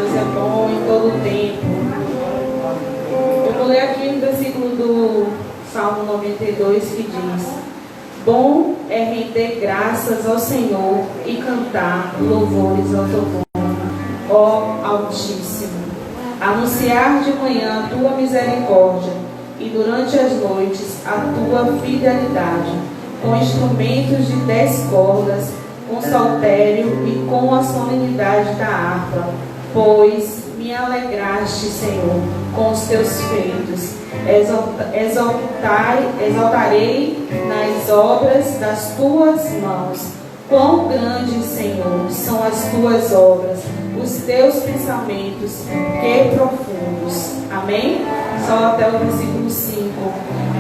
Deus é bom em todo tempo. Eu vou ler aqui um versículo do Salmo 92 que diz: bom é render graças ao Senhor e cantar louvores ao teu nome, ó Altíssimo. Anunciar de manhã a tua misericórdia e durante as noites a tua fidelidade, com instrumentos de 10 cordas, com saltério e com a solenidade da harpa. Pois me alegraste, Senhor, com os teus feitos. Exaltarei nas obras das tuas mãos. Quão grandes, Senhor, são as tuas obras, os teus pensamentos, que profundos. Amém? Só até o versículo 5.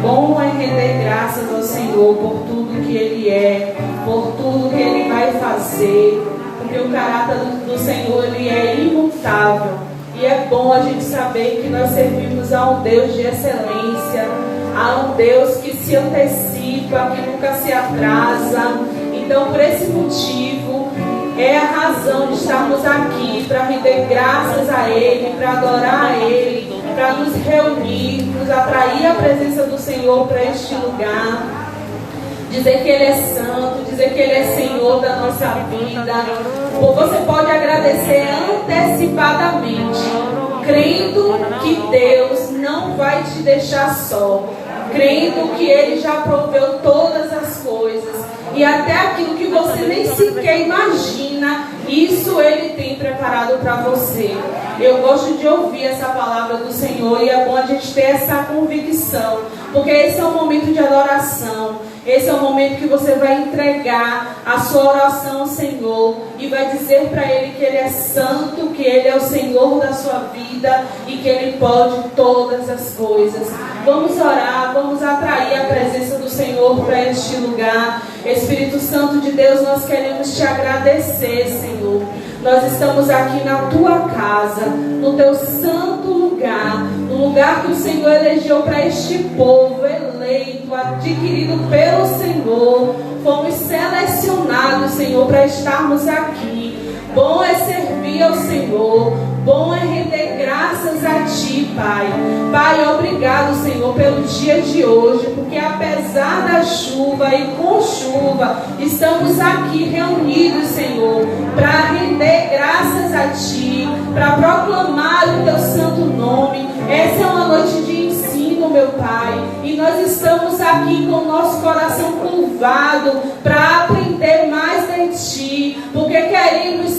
Bom é render graças ao Senhor por tudo que Ele é, por tudo que Ele vai fazer, porque o caráter do Senhor, Ele é imutável. E é bom a gente saber que nós servimos a um Deus de excelência, a um Deus que se antecipa, que nunca se atrasa. Então, por esse motivo, é a razão de estarmos aqui, para render graças a Ele, para adorar a Ele, para nos reunir, nos atrair a presença do Senhor para este lugar. Dizer que Ele é santo, dizer que Ele é Senhor da nossa vida. Ou você pode agradecer antecipadamente, crendo que Deus não vai te deixar só, crendo que Ele já proveu todas as coisas, e até aquilo que você nem sequer imagina, isso Ele tem preparado para você. Eu gosto de ouvir essa palavra do Senhor, e é bom a gente ter essa convicção, porque esse é um momento de adoração. Esse é o momento que você vai entregar a sua oração ao Senhor e vai dizer para Ele que Ele é santo, que Ele é o Senhor da sua vida e que Ele pode todas as coisas. Vamos orar, vamos atrair a presença do Senhor para este lugar. Espírito Santo de Deus, nós queremos te agradecer, Senhor. Nós estamos aqui na tua casa, no teu santo lugar, no lugar que o Senhor elegeu para este povo eleito, adquirido pelo Senhor. Fomos selecionados, Senhor, para estarmos aqui. Bom é servir ao Senhor, bom é render graças a Ti, Pai. Pai, obrigado, Senhor, pelo dia de hoje, porque apesar da chuva e com chuva, estamos aqui reunidos, Senhor, para render graças a Ti, para proclamar o Teu santo nome. Essa é uma noite de ensino, meu Pai, e nós estamos aqui com o nosso coração curvado para aprender mais de Ti, porque queremos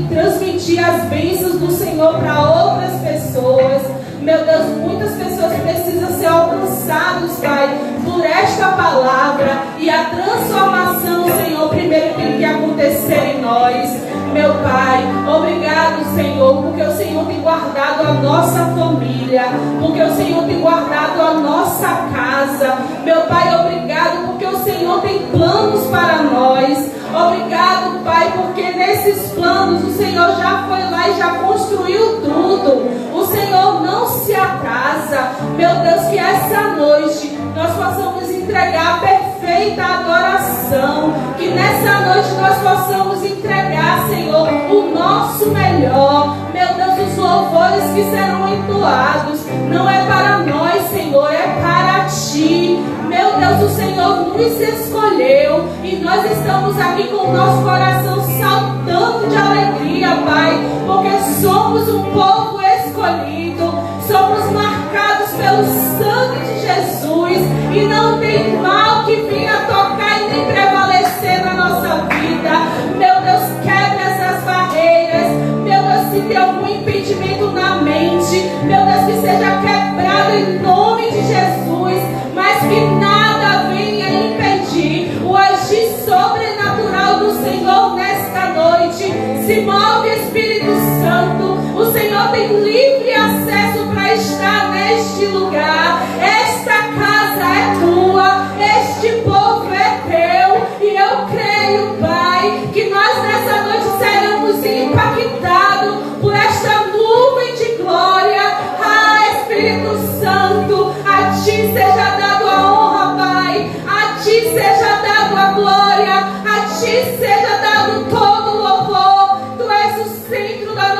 transmitir as bênçãos do Senhor para outras pessoas. Meu Deus, muitas pessoas precisam ser alcançadas, Pai, por esta palavra, e a transformação, Senhor, primeiro tem que acontecer em nós. Meu Pai, obrigado, Senhor, porque o Senhor tem guardado a nossa família, porque o Senhor tem guardado a nossa casa. Meu Pai, obrigado porque o Senhor tem planos para nós. Obrigado, Pai, porque nesses planos o Senhor já foi lá e já construiu tudo. O Senhor não se atrasa. Meu Deus, que essa noite nós possamos entregar a perfeita adoração. Que nessa noite nós possamos entregar, Senhor, o nosso melhor. Meu Deus, os louvores que serão entoados não é para nós, Senhor, é para Ti. Meu Deus, o Senhor nos escolheu e nós estamos aqui com o nosso coração saltando de alegria, Pai, porque somos um povo escolhido, somos marcados pelo sangue de Jesus e não tem mal que venha tocar e nem prevalecer na nossa vida. Meu Deus, quebra essas barreiras. Meu Deus, se tem algum impedimento na mente, meu Deus, que seja quebrado em nome de Jesus, mas que nada venha impedir o agir sobrenatural do Senhor nesta noite. Se move, Espírito Santo. O Senhor tem livre acesso para estar neste lugar. Esta casa é tua, este povo é teu, e eu creio, Pai, que nós nessa noite seremos impactados por esta nuvem de glória. Ah, Espírito Santo, a Ti seja dado a honra, Pai, a Ti seja dado a glória, a Ti seja dado todo o louvor. Tu és o centro da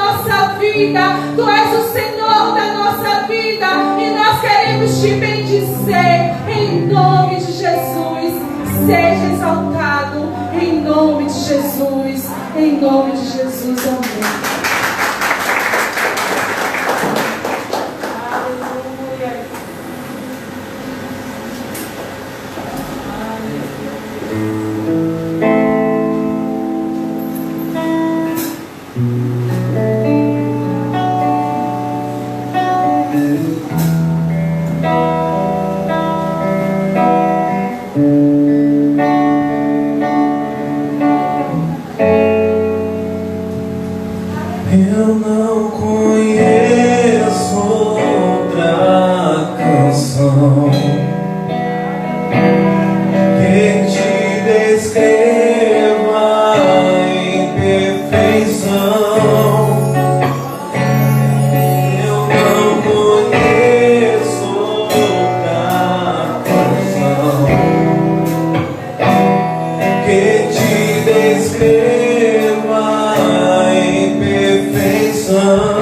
vida. Tu és o Senhor da nossa vida e nós queremos te bendizer em nome de Jesus. Seja exaltado em nome de Jesus. Em nome de Jesus, amém. Eu não conheço outra canção que te descreva em perfeição. Eu não conheço outra canção que te descreva em perfeição.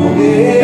poder.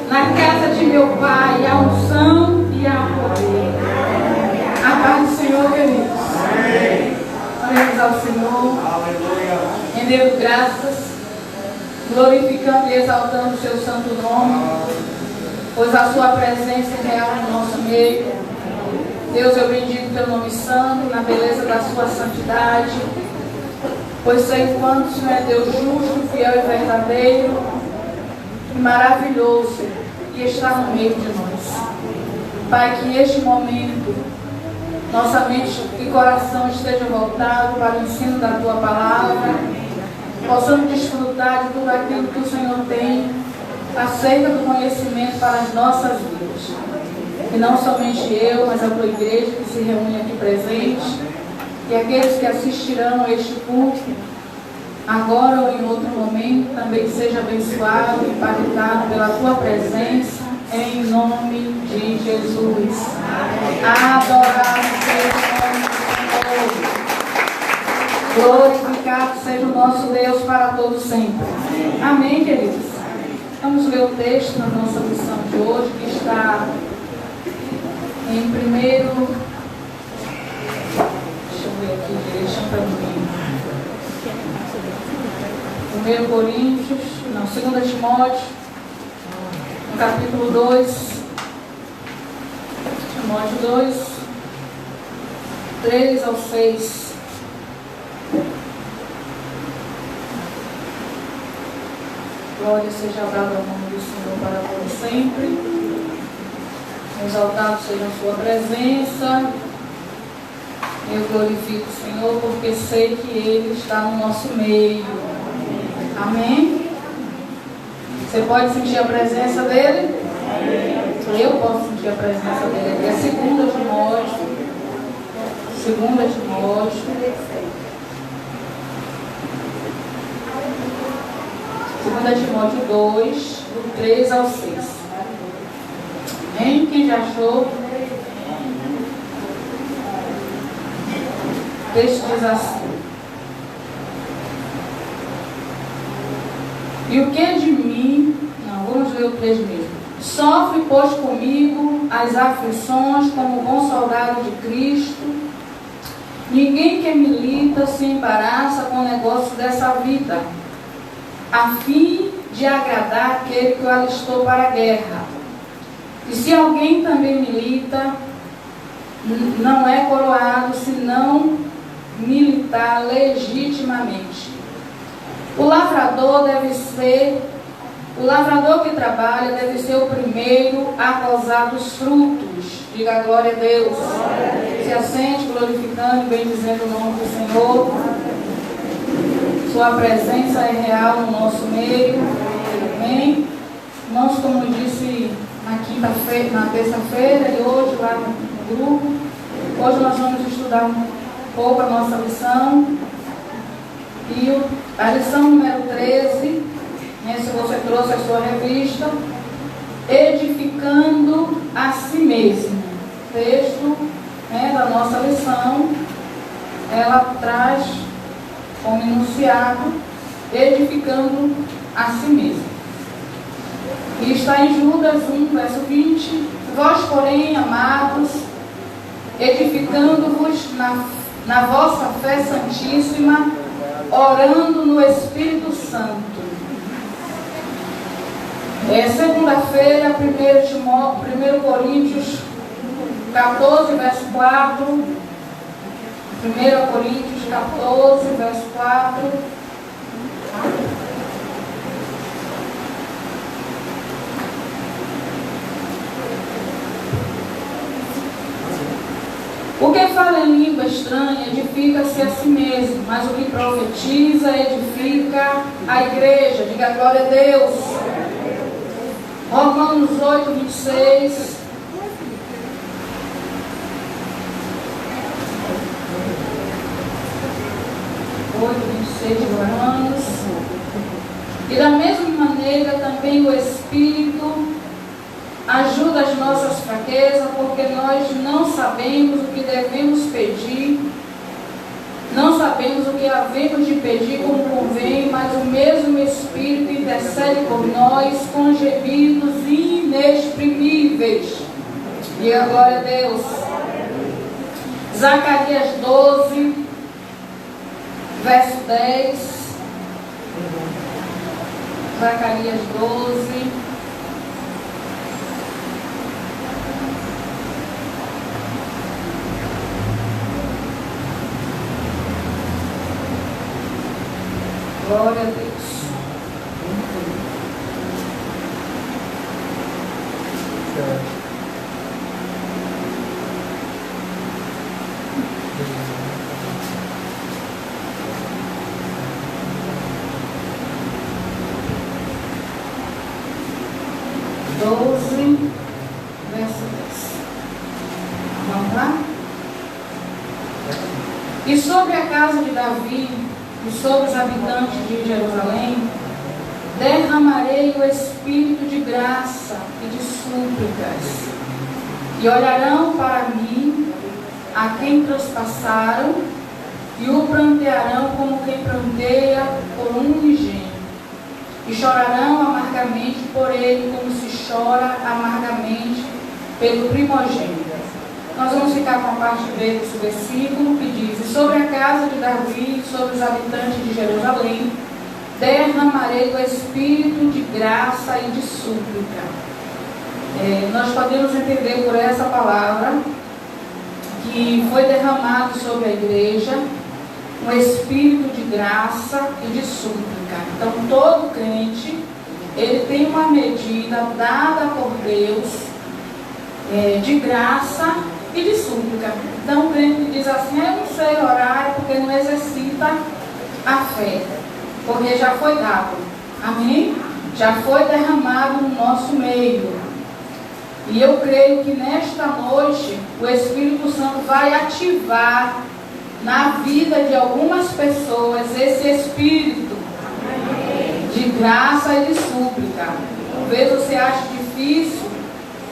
Na casa de meu Pai há unção e há poder. A paz do Senhor, queridos. Oremos ao Senhor. Rendendo graças, glorificando e exaltando o seu santo nome, pois a sua presença é real no nosso meio. Deus, eu bendigo teu nome santo, na beleza da sua santidade, pois sei o quanto o Senhor é Deus justo, fiel e verdadeiro, e maravilhoso, e está no meio de nós. Pai, que neste momento nossa mente e coração esteja voltado para o ensino da tua palavra, possamos desfrutar de tudo aquilo que o Senhor tem acerca do conhecimento para as nossas vidas. E não somente eu, mas a tua igreja que se reúne aqui presente, e aqueles que assistirão a este culto, agora ou em outro momento, também seja abençoado e impactado pela tua presença, em nome de Jesus. Adorado seja o nome do Senhor. Glorificado seja o nosso Deus para todo sempre. Amém, queridos? Vamos ler o texto na nossa lição de hoje, que está em primeiro... Deixa eu ver aqui, deixa para mim. 1 Coríntios, não, 2 Timóteo, no capítulo 2, Timóteo 2, 3 ao 6. Glória seja dada ao nome do Senhor para todos sempre. Exaltado seja a sua presença. Eu glorifico o Senhor porque sei que Ele está no nosso meio. Amém? Você pode sentir a presença dEle? Eu posso sentir a presença dEle. É 2 Timóteo. 2 Timóteo. 2 Timóteo 2, do 3 ao 6. Amém? Quem já achou? O texto diz assim: e o que de mim, não, vamos ler o 3 mesmo. Sofre, pois, comigo as aflições como bom soldado de Cristo. Ninguém que milita se embaraça com o negócio dessa vida, a fim de agradar aquele que o alistou para a guerra. E se alguém também milita, não é coroado se não militar legitimamente. O lavrador que trabalha deve ser o primeiro a gozar dos frutos. Diga glória a Deus. Se assente glorificando e bendizendo o nome do Senhor. Sua presença é real no nosso meio. Amém? Irmãos, como eu disse na terça-feira e hoje lá no grupo, hoje nós vamos estudar um pouco a nossa lição. E a lição número 13, se você trouxe a sua revista, edificando a si mesmo. O texto da nossa lição, ela traz como enunciado, edificando a si mesmo. E está em Judas 1, verso 20. Vós, porém, amados, edificando-vos na vossa fé santíssima, orando no Espírito Santo. Segunda-feira, 1 Coríntios 14, verso 4. 1 Coríntios 14, verso 4. O que fala em língua estranha edifica-se a si mesmo, mas o que profetiza edifica a igreja. Diga glória a Deus. Romanos 8, 26. De Romanos. E da mesma maneira também o Espírito ajuda as nossas fraquezas, porque nós não sabemos o que devemos pedir, não sabemos o que havemos de pedir como convém, mas o mesmo Espírito intercede por nós com gemidos inexprimíveis. E a glória a Deus. Zacarias 12, verso 10. Zacarias 12. Glória a Deus. Verso 10. Vamos lá? E sobre a casa de Davi e sobre os habitantes de Jerusalém, derramarei o espírito de graça e de súplicas, e olharão para mim a quem transpassaram, e o prantearão como quem pranteia por um unigênito, e chorarão amargamente por ele, como se chora amargamente pelo primogênito. Nós vamos ficar com a parte B desse versículo que diz: e sobre a casa de Davi, sobre os habitantes de Jerusalém, derramarei o espírito de graça e de súplica. Nós podemos entender por essa palavra que foi derramado sobre a igreja um espírito de graça e de súplica. Então, todo crente, ele tem uma medida dada por Deus de graça e de súplica. Então, o crente diz assim: eu não sei orar porque não exercita a fé, porque já foi dado. Amém? Já foi derramado no nosso meio. E eu creio que nesta noite o Espírito Santo vai ativar na vida de algumas pessoas esse espírito de graça e de súplica. Talvez você ache difícil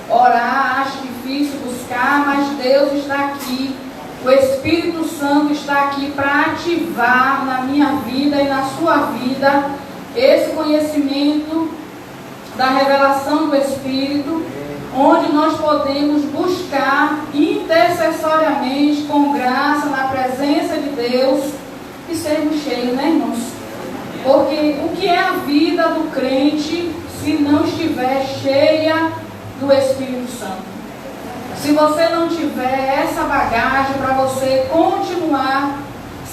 orar, ache difícil buscar, mas Deus está aqui. O Espírito Santo está aqui para ativar na minha vida e na sua vida esse conhecimento da revelação do Espírito, onde nós podemos buscar intercessoriamente, com graça, na presença de Deus, e sermos cheios, né, irmãos? Porque o que é a vida do crente se não estiver cheia do Espírito Santo? Se você não tiver essa bagagem para você continuar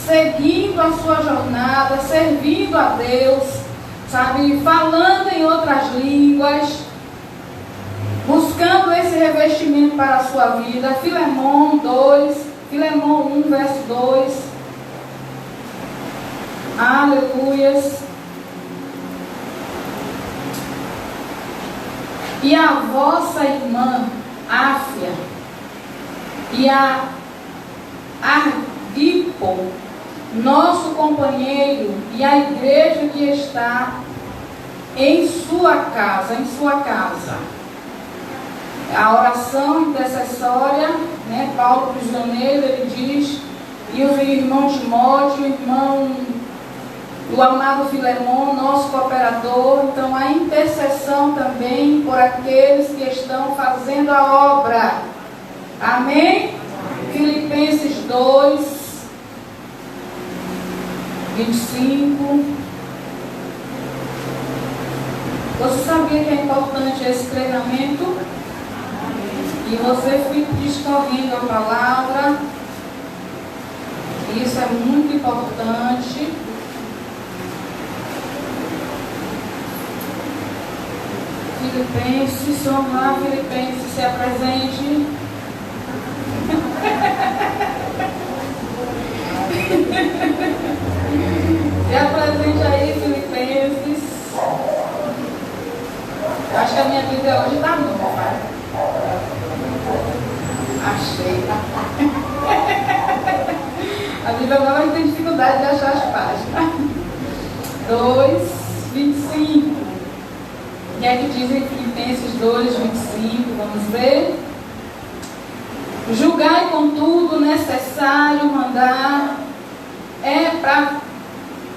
seguindo a sua jornada, servindo a Deus, sabe, falando em outras línguas, buscando esse revestimento para a sua vida. Filemão 1, verso 2. Aleluias. E a vossa irmã Áfia e a Arquipo, nosso companheiro, e a igreja que está em sua casa, a oração intercessória, né? Paulo prisioneiro, ele diz, e o irmão Timóteo, o amado Filemão, nosso cooperador. Então, a intercessão também por aqueles que estão fazendo a obra. Amém? Filipenses 2, 25. Você sabia que é importante esse treinamento? E você fica discorrendo a palavra. Isso é muito importante. Filipenses, vamos lá, Filipenses, se apresente. Se apresente aí, Filipenses. Acho que a minha Bíblia hoje está nova. Achei. A Bíblia agora a gente tem dificuldade de achar as páginas. 2, 25. O que é que diz em Filipenses 2, 25? Vamos ver. Julgai, contudo, necessário mandar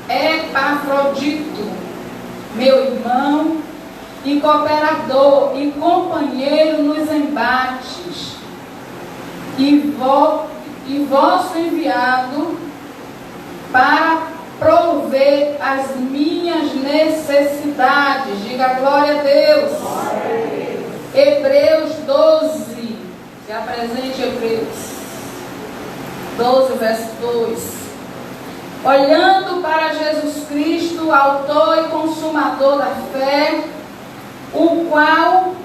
Epafrodito, meu irmão e cooperador e companheiro nos embates, e vosso enviado para prover as minhas necessidades. Diga glória a Deus. Hebreus 12, se apresente Hebreus 12, verso 2. Olhando para Jesus Cristo, autor e consumador da fé, o qual,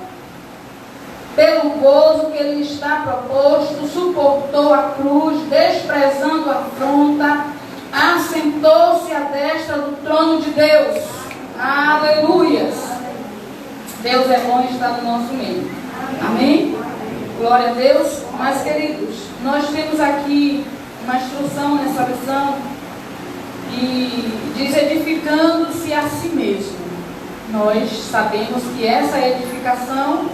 pelo gozo que lhe está proposto, suportou a cruz, desprezando a afronta, assentou-se à destra do trono de Deus. Aleluias! Deus é bom e está no nosso meio. Amém? Glória a Deus. Mas, queridos, nós temos aqui uma instrução nessa lição e diz: edificando-se a si mesmo. Nós sabemos que essa edificação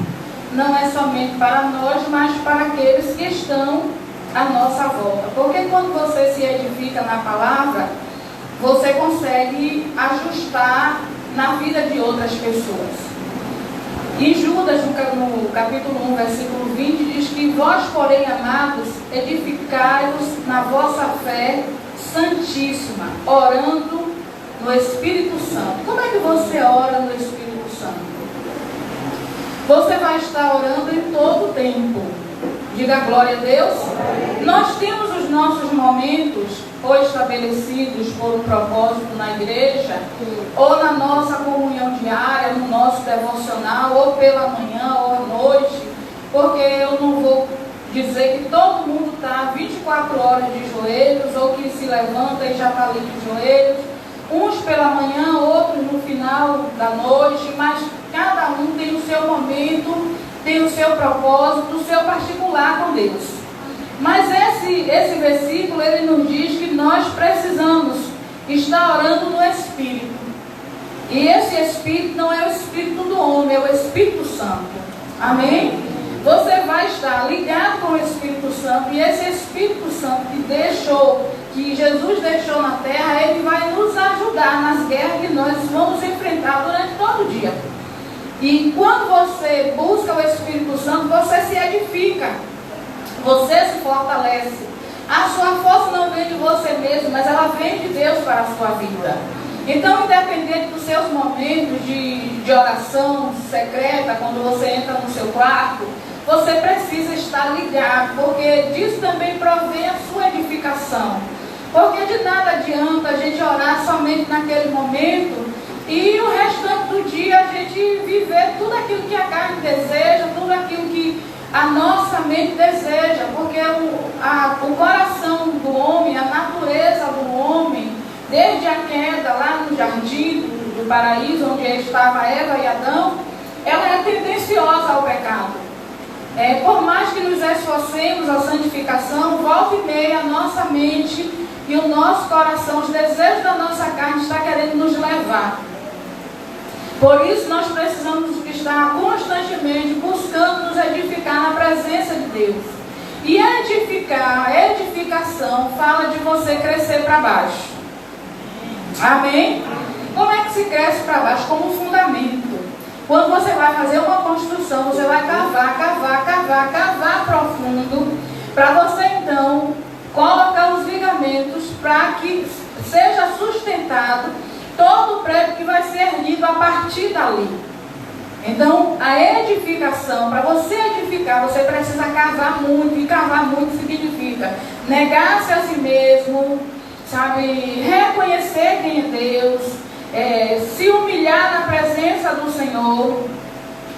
não é somente para nós, mas para aqueles que estão à nossa volta. Porque quando você se edifica na palavra, você consegue ajustar na vida de outras pessoas. Em Judas, no capítulo 1, versículo 20, diz que vós, porém, amados, edificai-vos na vossa fé santíssima, orando no Espírito Santo. Como é que você ora no Espírito Santo? Você vai estar orando em todo o tempo. Diga glória a Deus. Nós temos os nossos momentos ou estabelecidos por um propósito na igreja, ou na nossa comunhão diária, no nosso devocional, ou pela manhã ou à noite, porque eu não vou dizer que todo mundo está 24 horas de joelhos, ou que se levanta e já está ali de joelhos, uns pela manhã, outros no final da noite, mas cada um tem o seu momento, tem o seu propósito, o seu particular com Deus. Mas esse versículo, ele nos diz que nós precisamos estar orando no Espírito. E esse Espírito não é o Espírito do homem, é o Espírito Santo. Amém? Você vai estar ligado com o Espírito Santo, e esse Espírito Santo que Jesus deixou na terra, ele vai nos ajudar nas guerras que nós vamos enfrentar durante todo o dia. E quando você busca o Espírito Santo, você se edifica, você se fortalece. A sua força não vem de você mesmo, mas ela vem de Deus para a sua vida. Então, independente dos seus momentos de oração secreta, quando você entra no seu quarto, você precisa estar ligado, porque disso também provém a sua edificação. Porque de nada adianta a gente orar somente naquele momento e o restante do dia a gente viver tudo aquilo que a carne deseja, tudo aquilo que a nossa mente deseja, porque o coração do homem, a natureza do homem, desde a queda lá no jardim do paraíso, onde estava Eva e Adão, ela é tendenciosa ao pecado. Por mais que nos esforcemos a santificação, volta e meia a nossa mente e o nosso coração, os desejos da nossa carne está querendo nos levar. Por isso nós precisamos estar constantemente buscando nos edificar na presença de Deus. E a edificação fala de você crescer para baixo. Amém? Como é que se cresce para baixo? Como um fundamento. Quando você vai fazer uma construção, você vai cavar profundo, para você então colocar os ligamentos para que seja sustentado todo o prédio que vai ser erguido a partir dali. Então, a edificação, para você edificar, você precisa cavar muito, e cavar muito significa negar-se a si mesmo, sabe, reconhecer quem é Deus, se humilhar na presença do Senhor,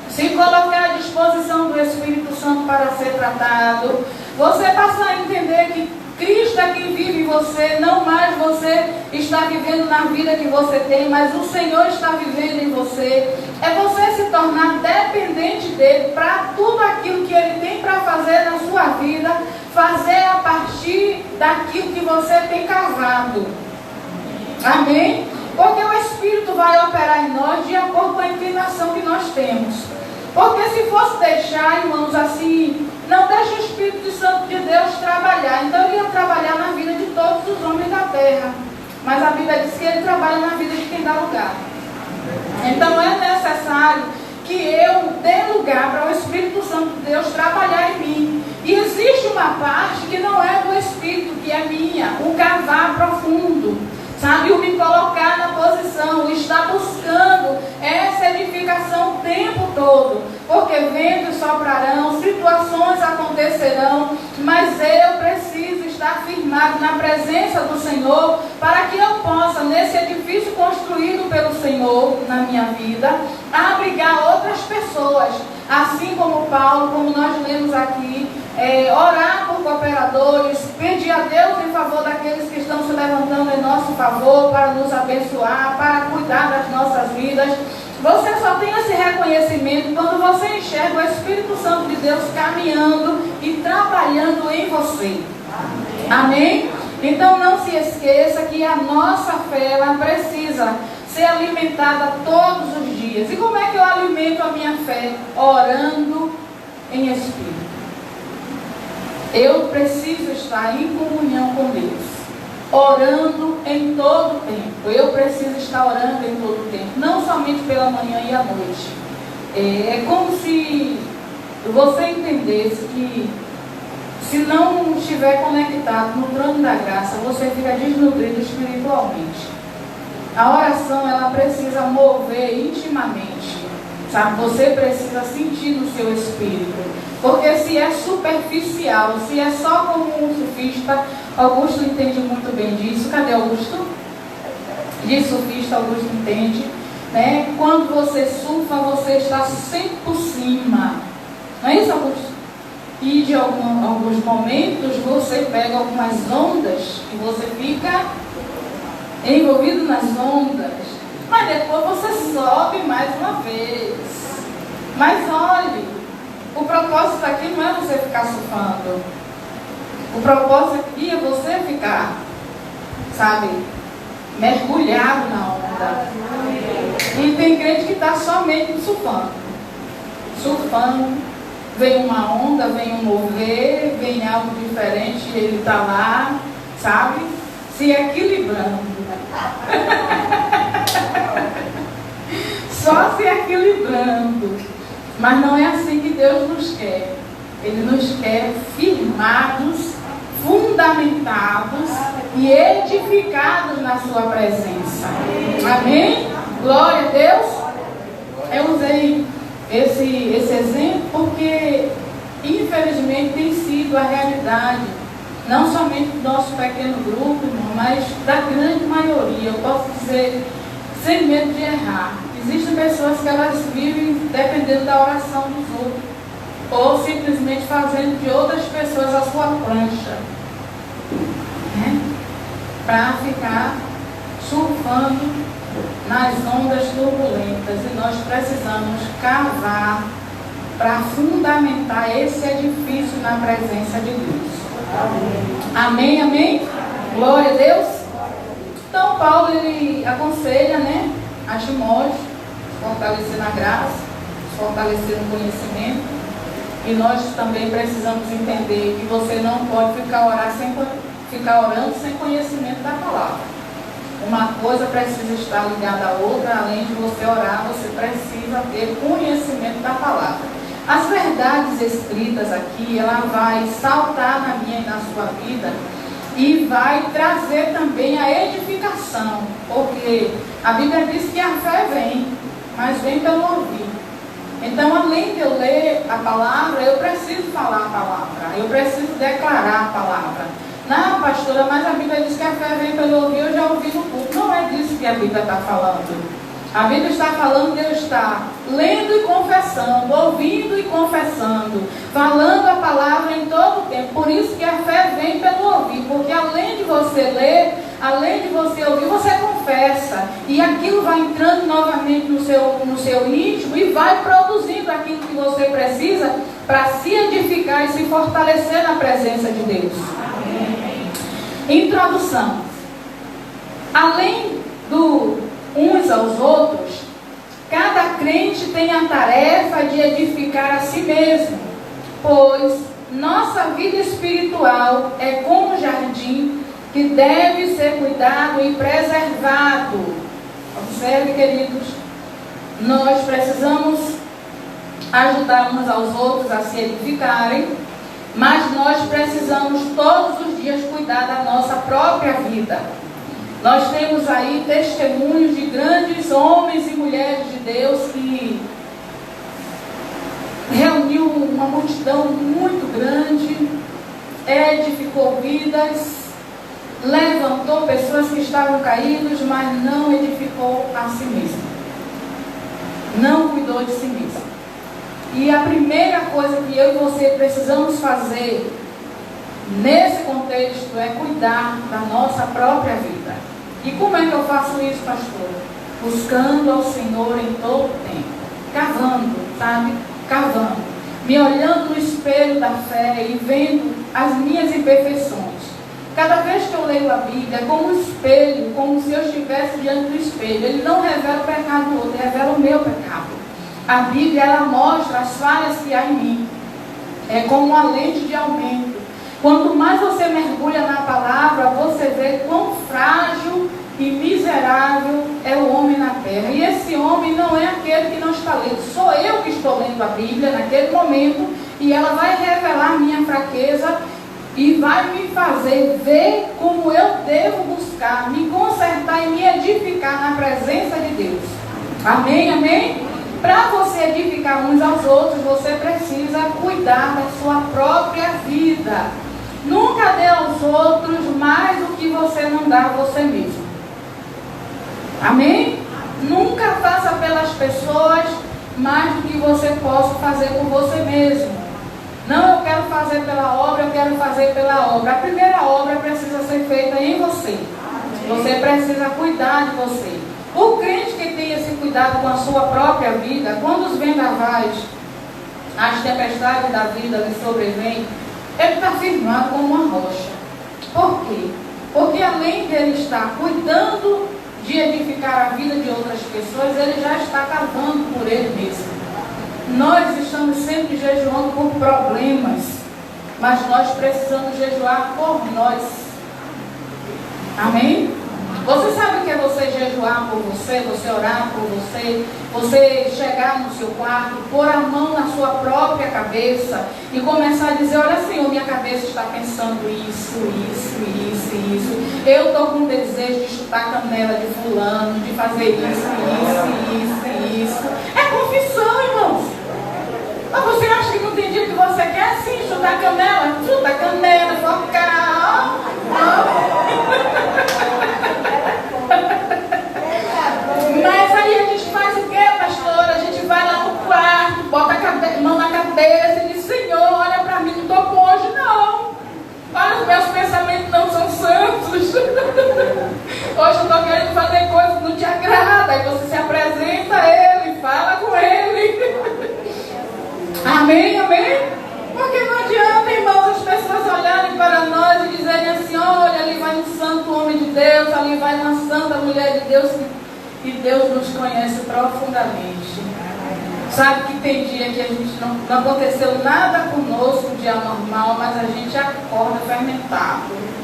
se colocar à disposição do Espírito Santo para ser tratado, você passar a entender que Cristo é quem vive em você, não mais você está vivendo na vida que você tem, mas o Senhor está vivendo em você. É você se tornar dependente dele para tudo aquilo que ele tem para fazer na sua vida, fazer a partir daquilo que você tem cavado. Amém? Porque o Espírito vai operar em nós de acordo com a inclinação que nós temos. Porque se fosse deixar, irmãos, assim, não deixa o Espírito Santo de Deus trabalhar. Então ele ia trabalhar na vida de todos os homens da terra. Mas a Bíblia diz que ele trabalha na vida de quem dá lugar. Então é necessário que eu dê lugar para o Espírito Santo de Deus trabalhar em mim. E existe uma parte que não é do Espírito, que é minha, o cavar profundo, sabe, o me colocar na posição, o estar buscando essa edificação o tempo todo, porque ventos soprarão, situações acontecerão, mas eu preciso estar firmado na presença do Senhor, para que eu possa, nesse edifício construído pelo Senhor na minha vida, abrigar outras pessoas, assim como Paulo, como nós lemos aqui, orar por cooperadores, pedir a Deus em favor daqueles que estão se levantando em nosso favor, para nos abençoar, para cuidar das nossas vidas. Você só tem esse reconhecimento quando você enxerga o Espírito Santo de Deus caminhando e trabalhando em você. Amém? Então não se esqueça que a nossa fé, ela precisa ser alimentada todos os dias. E como é que eu alimento a minha fé? Orando em Espírito. Eu preciso estar em comunhão com Deus, orando em todo o tempo. Eu preciso estar orando em todo o tempo, não somente pela manhã e à noite. É como se você entendesse que, se não estiver conectado no trono da graça, você fica desnutrido espiritualmente. A oração, ela precisa mover intimamente, sabe? Você precisa sentir no seu espírito. Porque se é superficial, se é só como um surfista, Augusto entende muito bem disso. Cadê Augusto? De surfista, Augusto entende, né? Quando você surfa, você está sempre por cima. Não é isso, Augusto? E de alguns momentos você pega algumas ondas e você fica envolvido nas ondas. Mas depois você sobe mais uma vez. Mas olhe, o propósito aqui não é você ficar surfando. O propósito aqui é você ficar, sabe, mergulhado na onda. E tem crente que está somente surfando. Surfando, vem uma onda, vem um mover, vem algo diferente, ele está lá, sabe, se equilibrando. Só se equilibrando. Mas não é assim que Deus nos quer. Ele nos quer firmados, fundamentados e edificados na sua presença. Amém? Glória a Deus. Eu usei esse exemplo porque, infelizmente, tem sido a realidade, não somente do nosso pequeno grupo, mas da grande maioria. Eu posso dizer, sem medo de errar, existem pessoas que elas vivem dependendo da oração dos outros, ou simplesmente fazendo de outras pessoas a sua prancha, né? Para ficar surfando nas ondas turbulentas. E nós precisamos cavar para fundamentar esse edifício na presença de Deus. Amém, amém? Glória a Deus. Então Paulo, ele aconselha, né, a Timóteo se fortalecer na graça, se fortalecer no conhecimento. E nós também precisamos entender que você não pode ficar orando sem conhecimento da palavra. Uma coisa precisa estar ligada à outra. Além de você orar, você precisa ter conhecimento da palavra. As verdades escritas aqui, ela vai saltar na minha e na sua vida e vai trazer também a edificação, porque a Bíblia diz que a fé vem, mas vem pelo ouvir. Então, além de eu ler a palavra, eu preciso falar a palavra, eu preciso declarar a palavra. Não, pastora, mas a Bíblia diz que a fé vem pelo ouvir, eu já ouvi no culto. Não é disso que a Bíblia está falando. A Bíblia está falando de eu estar lendo e confessando, ouvindo e confessando, falando a palavra em todo o tempo. Por isso que a fé vem pelo ouvir, porque além de você ler, além de você ouvir, você confessa. E aquilo vai entrando novamente no seu íntimo e vai produzindo aquilo que você precisa para se edificar e se fortalecer na presença de Deus. Introdução. Além do uns aos outros, cada crente tem a tarefa de edificar a si mesmo, pois nossa vida espiritual é como um jardim que deve ser cuidado e preservado. Observe, queridos, nós precisamos ajudar uns aos outros a se edificarem, mas nós precisamos todos os dias cuidar da nossa própria vida. Nós temos aí testemunhos de grandes homens e mulheres de Deus que reuniu uma multidão muito grande, edificou vidas, levantou pessoas que estavam caídas, mas não edificou a si mesmo, não cuidou de si mesmo. E a primeira coisa que eu e você precisamos fazer nesse contexto é cuidar da nossa própria vida. E como é que eu faço isso, pastor? Buscando ao Senhor em todo o tempo, cavando, sabe? Cavando, me olhando no espelho da fé e vendo as minhas imperfeições. Cada vez que eu leio a Bíblia, é como um espelho, como se eu estivesse diante do espelho. Ele não revela o pecado do outro, ele revela o meu pecado. A Bíblia, ela mostra as falhas que há em mim. É como uma lente de aumento. Quanto mais você mergulha na palavra, você vê quão frágil e miserável é o homem na terra. E esse homem não é aquele que não está lendo. Sou eu que estou lendo a Bíblia naquele momento, e ela vai revelar minha fraqueza e vai me fazer ver como eu devo buscar, me consertar e me edificar na presença de Deus. Amém? Amém? Para você edificar uns aos outros, você precisa cuidar da sua própria vida. Nunca dê aos outros mais do que você não dá a você mesmo. Amém? Nunca faça pelas pessoas mais do que você possa fazer por você mesmo. Não, eu quero fazer pela obra, eu quero fazer pela obra. A primeira obra precisa ser feita em você. Você precisa cuidar de você. O crente que tem esse cuidado com a sua própria vida, quando os vendavais, as tempestades da vida lhe sobrevêm, ele está firmado como uma rocha. Por quê? Porque além de ele estar cuidando de edificar a vida de outras pessoas, ele já está cavando por ele mesmo. Nós estamos sempre jejuando por problemas, mas nós precisamos jejuar por nós. Amém? Você sabe o que é você jejuar por você, você orar por você, você chegar no seu quarto, pôr a mão na sua própria cabeça e começar a dizer: olha, Senhor, minha cabeça está pensando isso. Eu estou com desejo de chutar a canela de fulano, de fazer isso. É confissão, irmãos. Mas você acha que não tem dia que você quer? Sim, chutar a canela. Chuta a canela, focar. Mas aí a gente faz o que, pastora? A gente vai lá no quarto, bota a mão na cabeça e diz: Senhor, olha para mim, não estou bom hoje não. Olha, os meus pensamentos não são santos. Hoje eu estou querendo fazer coisas que não te agrada. Aí você se apresenta a Ele, fala com Ele. Amém, amém? Porque não adianta, irmãos, as pessoas olharem para nós e dizerem assim: olha, ali vai um santo homem de Deus, ali vai uma santa mulher de Deus, e Deus nos conhece profundamente. Sabe que tem dia que a gente não aconteceu nada conosco, dia normal, mas a gente acorda fermentado.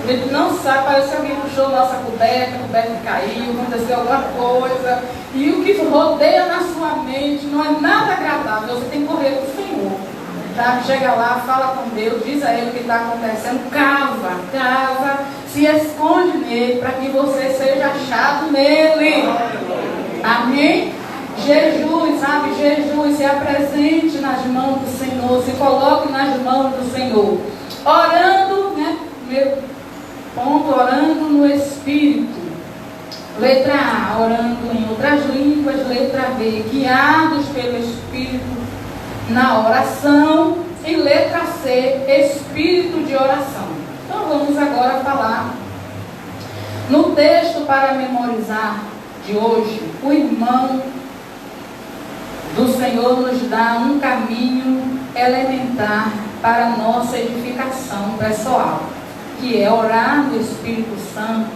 A gente não sabe, parece que alguém puxou nossa coberta, a coberta caiu, aconteceu alguma coisa. E o que rodeia na sua mente não é nada agradável. Você tem que correr para o Senhor. Tá? Chega lá, fala com Deus, diz a Ele o que está acontecendo, cava, se esconde nele, para que você seja achado nele. Amém? Jejue, sabe? Jejue, se apresente nas mãos do Senhor, se coloque nas mãos do Senhor. Orando, né? Meu ponto, orando no Espírito. Letra A, orando em outras línguas. Letra B, guiados pelo Espírito na oração. E letra C, espírito de oração. Então vamos agora falar no texto para memorizar de hoje. O irmão do Senhor nos dá um caminho elementar para a nossa edificação pessoal, que é orar no Espírito Santo.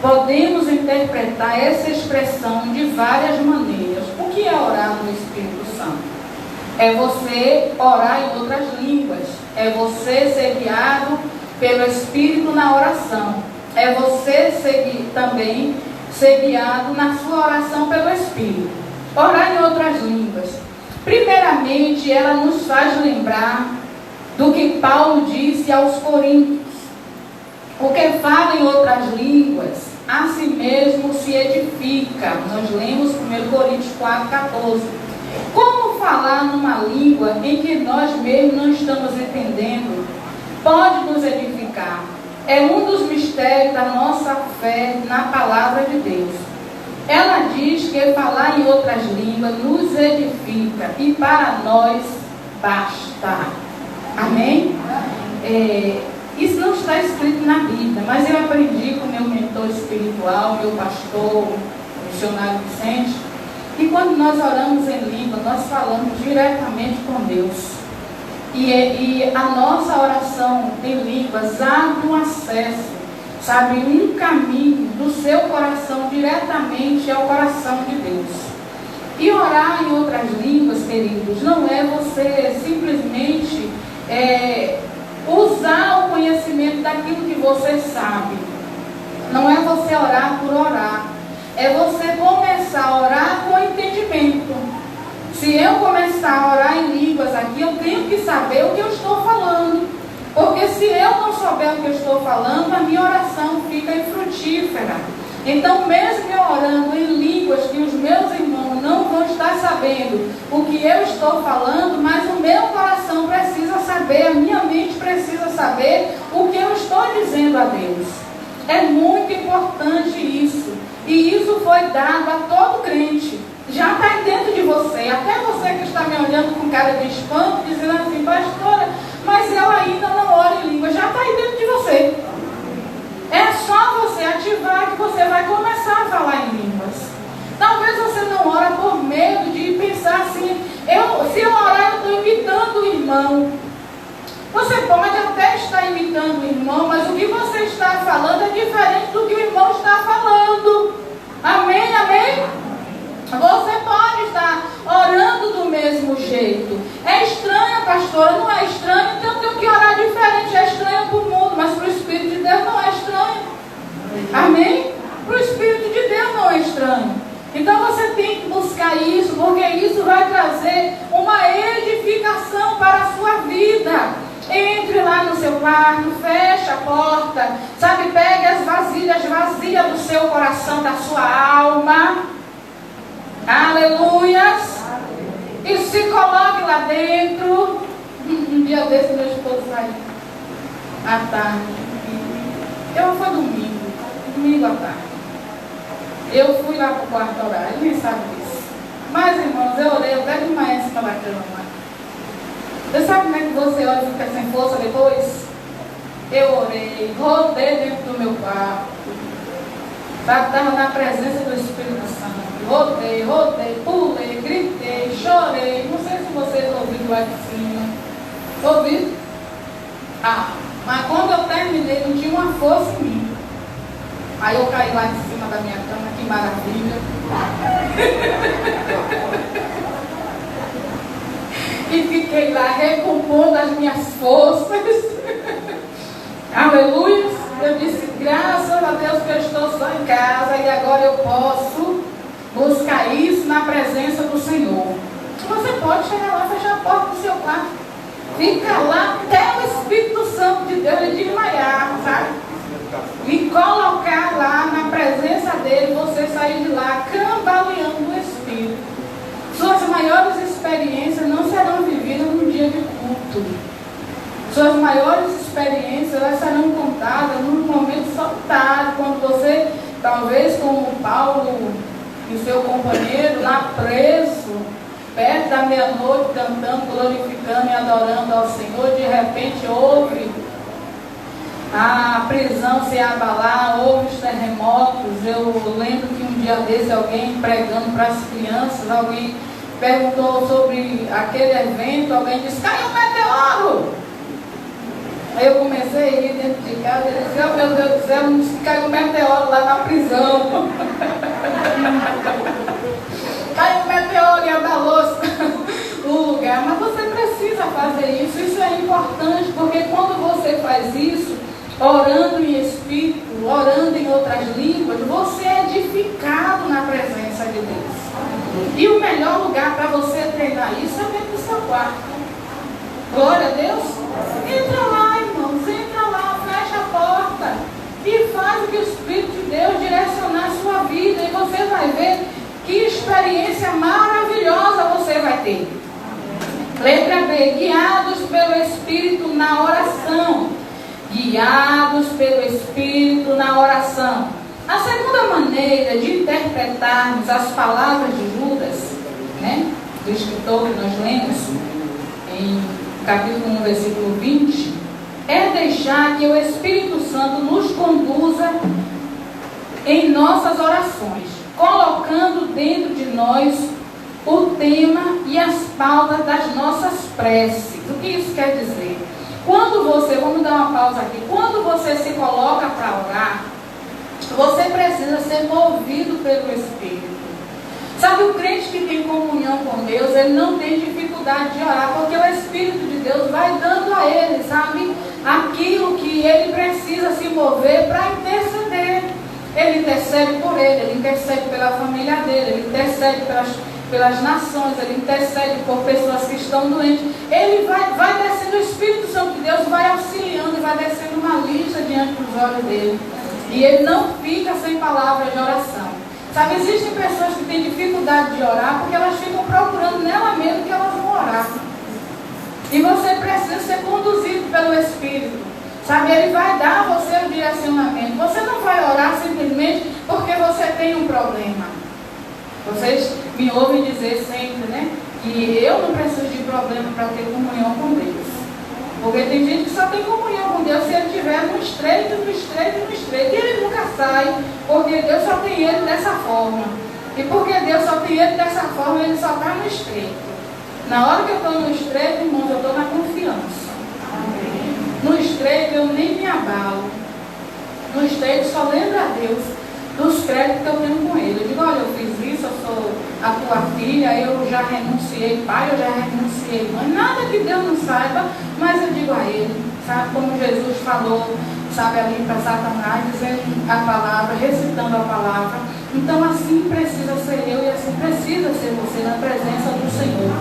Podemos interpretar essa expressão de várias maneiras. O que é orar no Espírito Santo? É você orar em outras línguas. É você ser guiado pelo Espírito na oração. É você também ser guiado na sua oração pelo Espírito. Orar em outras línguas. Primeiramente, ela nos faz lembrar do que Paulo disse aos Coríntios. O que fala em outras línguas, a si mesmo se edifica. Nós lemos 1 Coríntios 4,14. Como falar numa língua em que nós mesmos não estamos entendendo pode nos edificar? É um dos mistérios da nossa fé na palavra de Deus. Ela diz que falar em outras línguas nos edifica e para nós basta. Amém? Isso não está escrito na Bíblia, mas eu aprendi com meu mentor espiritual, meu pastor, o missionário Vicente, que quando nós oramos em língua, nós falamos diretamente com Deus. E a nossa oração em línguas abre um acesso, sabe, um caminho do seu coração diretamente ao coração de Deus. E orar em outras línguas, queridos, não é você simplesmente usar o conhecimento daquilo que você sabe. Não é você orar por orar. É você começar a orar com entendimento. Se eu começar a orar em línguas aqui, eu tenho que saber o que eu estou falando. Porque se eu não souber o que eu estou falando, a minha oração fica infrutífera. Então, mesmo eu orando em línguas que os meus irmãos não vão estar sabendo o que eu estou falando, mas o meu coração precisa saber, a minha mente precisa saber o que eu estou dizendo a Deus. É muito importante isso. E isso foi dado a todo crente. Já está dentro de você. Até você que está me olhando com cara de espanto, dizendo assim, pastora, mas eu ainda não oro em língua. Já está aí dentro de você. É só você ativar que você vai começar a falar em línguas. Talvez você não ora por medo de pensar assim, se eu orar, eu estou imitando o irmão. Você pode até estar imitando o irmão, mas o que você está falando é diferente do que o irmão está falando. Amém? Amém? Você pode estar orando do mesmo jeito. É estranho, pastora? Não é estranho, então eu tenho que orar diferente. É estranho para o mundo, mas para o Espírito de Deus não é estranho. Amém? Para o Espírito de Deus não é estranho. Então você tem que buscar isso, porque isso vai trazer uma edificação para a sua vida. Entre lá no seu quarto, feche a porta, sabe, pegue as vasilhas vazias do seu coração, da sua alma. Aleluias. E se coloque lá dentro. Um dia desse meu esposo saiu à tarde. Foi domingo à tarde. Eu fui lá para o quarto orar, ele nem sabe disso. Mas irmãos, eu orei até de manhã em cima da cama. Você sabe como é que você ora e fica sem força depois? Eu orei, rodei dentro do meu quarto. Estava na presença do Espírito Santo. Rodei, pulei, gritei, chorei. Não sei se vocês ouviram lá de cima. Ouviram? Mas quando eu terminei, não tinha uma força em mim. Aí eu caí lá de cima da minha cama, que maravilha. E fiquei lá recompondo as minhas forças. Aleluia. Eu disse, graças a Deus que eu estou só em casa e agora eu posso buscar isso na presença do Senhor. Você pode chegar lá, fechar a porta do seu quarto, ficar lá até o Espírito Santo de Deus lhe desmaiar, sabe? E colocar lá na presença dele, você sair de lá cambaleando o Espírito. Suas maiores experiências não serão vividas num dia de culto. Suas maiores experiências elas serão contadas num momento solitário, quando você, talvez como Paulo e seu companheiro, lá preso, perto da meia-noite, cantando, glorificando e adorando ao Senhor, de repente ouve a prisão se abalar, houve os terremotos. Eu lembro que um dia desse alguém pregando para as crianças, alguém perguntou sobre aquele evento, alguém disse, caiu um meteoro. Aí eu comecei a ir dentro de casa e disse, oh, meu Deus do céu, caiu um meteoro lá na prisão. Caiu um meteoro e abalou o lugar, mas importante, porque quando você faz isso, orando em espírito, orando em outras línguas, você é edificado na presença de Deus. E o melhor lugar para você treinar isso é dentro do seu quarto. Glória a Deus. Entra lá, irmãos, entra lá, fecha a porta e faz o que o Espírito de Deus direcionar a sua vida, e você vai ver que experiência maravilhosa você vai ter. Letra B, guiados pelo Espírito na oração. Guiados pelo Espírito na oração. A segunda maneira de interpretarmos as palavras de Judas, né, do escritor que nós lemos em capítulo 1, versículo 20, é deixar que o Espírito Santo nos conduza em nossas orações, colocando dentro de nós o tema e as pautas das nossas preces. O que isso quer dizer? Quando você, vamos dar uma pausa aqui, quando você se coloca para orar, você precisa ser movido pelo Espírito. Sabe, o crente que tem comunhão com Deus, ele não tem dificuldade de orar, porque o Espírito de Deus vai dando a ele, sabe, aquilo que ele precisa se mover para interceder. Ele intercede por ele intercede pela família dele, ele intercede pelas nações, ele intercede por pessoas que estão doentes. Ele vai descendo, o Espírito Santo de Deus vai auxiliando e vai descendo uma lista diante dos olhos dele. E ele não fica sem palavras de oração. Sabe, existem pessoas que têm dificuldade de orar porque elas ficam procurando nela mesmo que elas vão orar. E você precisa ser conduzido pelo Espírito. Sabe, ele vai dar a você o direcionamento. Você não vai orar simplesmente porque você tem um problema. Vocês me ouvem dizer sempre, né, que eu não preciso de problema para ter comunhão com Deus. Porque tem gente que só tem comunhão com Deus se ele estiver no estreito, no estreito, no estreito. E ele nunca sai, porque Deus só tem ele dessa forma. E porque Deus só tem ele dessa forma, ele só está no estreito. Na hora que eu estou no estreito, irmãos, eu estou na confiança. No estreito eu nem me abalo. No estreito só lembro a Deus dos créditos que eu tenho com ele. Eu digo, olha, eu fiz isso, eu sou a tua filha, eu já renunciei pai, eu já renunciei mãe. Nada que Deus não saiba, mas eu digo a ele, sabe, como Jesus falou, sabe, ali para Satanás, dizendo a palavra, recitando a palavra. Então assim precisa ser eu e assim precisa ser você na presença do Senhor.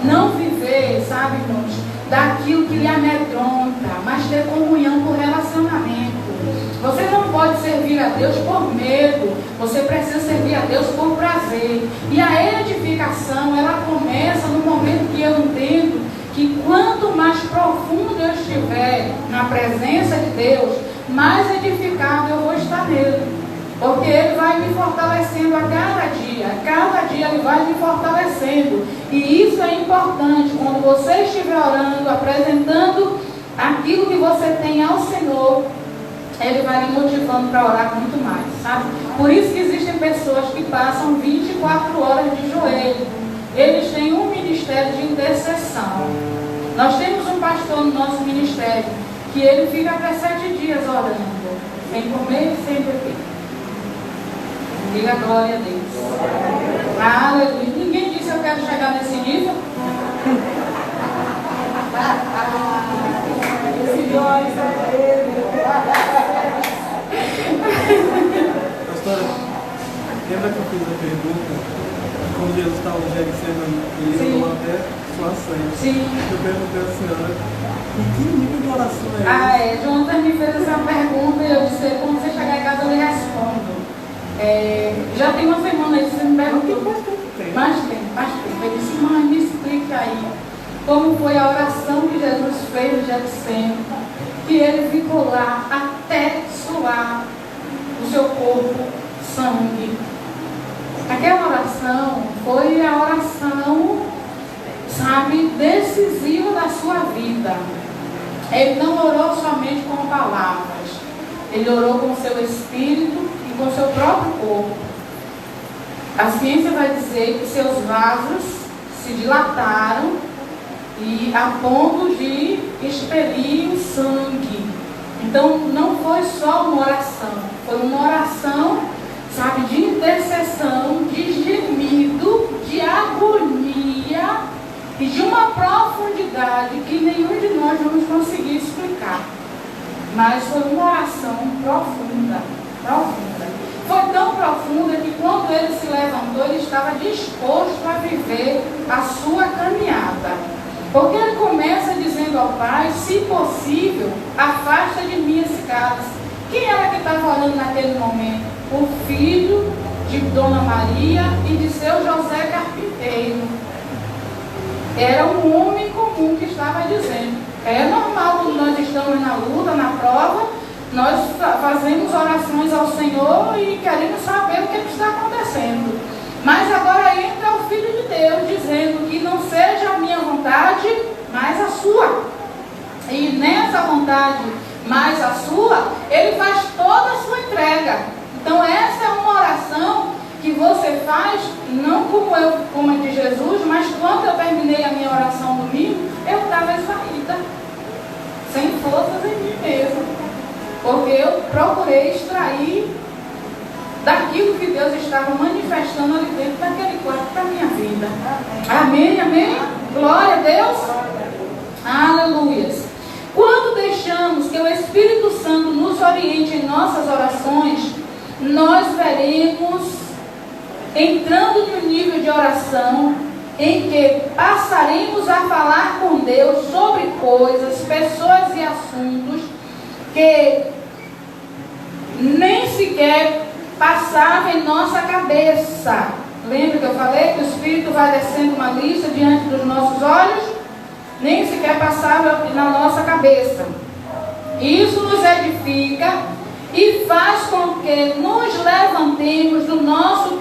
Não viver, sabe, irmãos, daquilo que lhe amedronta, mas ter comunhão por relacionamento. Você não pode servir a Deus por medo, você precisa servir a Deus por prazer. E a edificação, ela começa no momento que eu entendo que quanto mais profundo eu estiver na presença de Deus, mais edificado eu vou estar nele. Porque ele vai me fortalecendo a cada dia ele vai me fortalecendo. E isso é importante, quando você estiver orando, apresentando aquilo que você tem ao Senhor, ele vai lhe motivando para orar muito mais, sabe? Por isso que existem pessoas que passam 24 horas de joelho. Eles têm um ministério de intercessão. Nós temos um pastor no nosso ministério que ele fica até 7 dias orando, sem comer e sem beber. Diga glória a Deus. Aleluia. Ninguém disse eu quero chegar nesse nível. Pastora, lembra que eu fiz a pergunta? Quando Jesus estava no Getsemane, ele tomou até sua sangue. Sim. Eu perguntei à senhora, e que nível de oração é esse? Jonathan me fez essa pergunta e eu disse, quando você chegar em casa eu lhe respondo. Já tem uma semana aí, você me perguntou. Mais tempo. Ele disse, mãe, me explica aí como foi a oração que Jesus fez no Getsemane, que ele ficou lá até suar o seu corpo sangue. Aquela oração foi a oração, sabe, decisiva da sua vida. Ele não orou somente com palavras, ele orou com o seu espírito e com o seu próprio corpo. A ciência vai dizer que seus vasos se dilataram e a ponto de expelir o sangue. Então não foi só uma oração, foi uma oração, sabe, de intercessão, de gemido, de agonia, e de uma profundidade que nenhum de nós vamos conseguir explicar. Mas foi uma oração profunda, profunda. Foi tão profunda que quando ele se levantou, ele estava disposto a viver a sua caminhada. Porque ele começa dizendo ao Pai, se possível, afasta de mim esse cálice. Quem era que estava orando naquele momento? O filho de Dona Maria e de seu José Carpinteiro. Era um homem comum que estava dizendo. É normal, quando nós estamos na luta, na prova, nós fazemos orações ao Senhor e queremos saber o que está acontecendo. Mas agora entra o Filho de Deus dizendo que não seja a minha vontade, mas a sua. E nessa vontade, mais a sua, ele faz toda a sua entrega. Então essa é uma oração que você faz, não como a de Jesus, mas quando eu terminei a minha oração domingo, eu estava esvaída, sem forças em mim mesma, porque eu procurei extrair daquilo que Deus estava manifestando ali dentro daquele quarto para a minha vida. Amém, amém? Glória a Deus. Aleluias. Quando deixamos que o Espírito Santo nos oriente em nossas orações, nós veremos entrando no nível de oração em que passaremos a falar com Deus sobre coisas, pessoas e assuntos que nem sequer passava em nossa cabeça. Lembra que eu falei que o Espírito vai descendo uma lista diante dos nossos olhos? Nem sequer passava na nossa cabeça. Isso nos edifica e faz com que nos levantemos dos nossos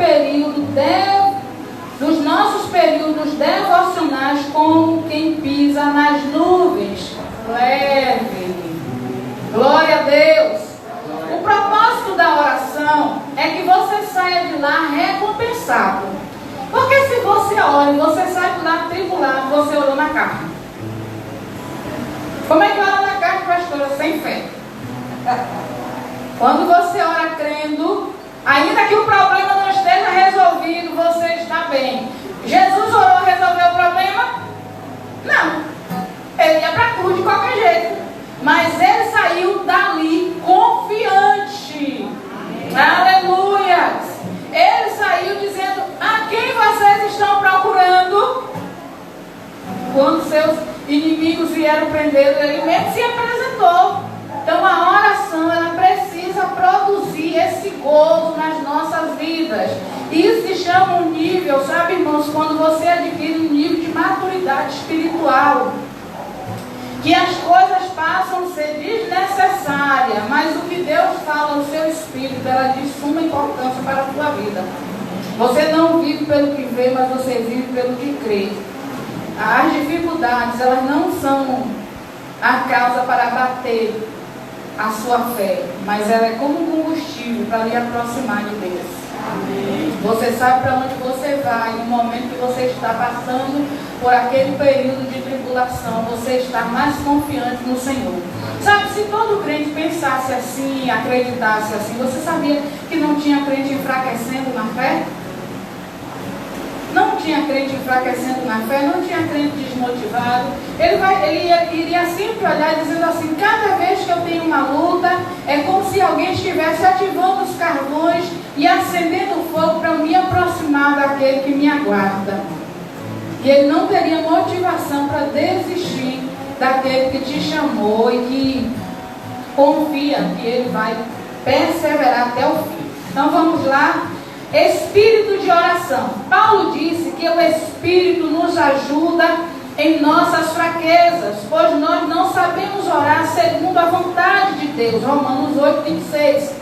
períodos devocionais como quem pisa nas nuvens. Leve. Glória a Deus. O propósito da oração é que você saia de lá recompensado. Porque se você ora e você sai de lá tribulado, você orou na carne. Como é que ora na carne, pastora? Sem fé. Quando você ora crendo, ainda que o problema não esteja resolvido, você está bem. Jesus orou, resolveu o problema? Não. Ele ia para a cruz de qualquer jeito. Mas ele saiu dali confiante. Aleluia. Ele saiu dizendo: a quem vocês estão procurando? Quando seus inimigos vieram prender, ele mesmo se apresentou. Então a oração, ela precisa produzir esse gozo nas nossas vidas. Isso se chama um nível, sabe, irmãos, quando você adquire um nível de maturidade espiritual, que as coisas passam a ser desnecessárias, mas o que Deus fala no seu espírito, ela é de suma importância para a tua vida. Você não vive pelo que vê, mas você vive pelo que crê. As dificuldades, elas não são a causa para abater a sua fé, mas ela é como um combustível para lhe aproximar de Deus. Amém. Você sabe para onde você vai no momento que você está passando por aquele período de tribulação. Você está mais confiante no Senhor. Sabe, se todo crente pensasse assim, acreditasse assim, você sabia que não tinha crente enfraquecendo na fé? Não tinha crente enfraquecendo na fé, não tinha crente desmotivado. Ele iria sempre olhar dizendo assim: cada vez que eu tenho uma luta, é como se alguém estivesse ativando os carvões e acendendo o fogo para me aproximar daquele que me aguarda. E ele não teria motivação para desistir daquele que te chamou e que confia que ele vai perseverar até o fim. Então vamos lá. Espírito de oração. Paulo disse que o Espírito nos ajuda em nossas fraquezas, pois nós não sabemos orar segundo a vontade de Deus. Romanos 8:26.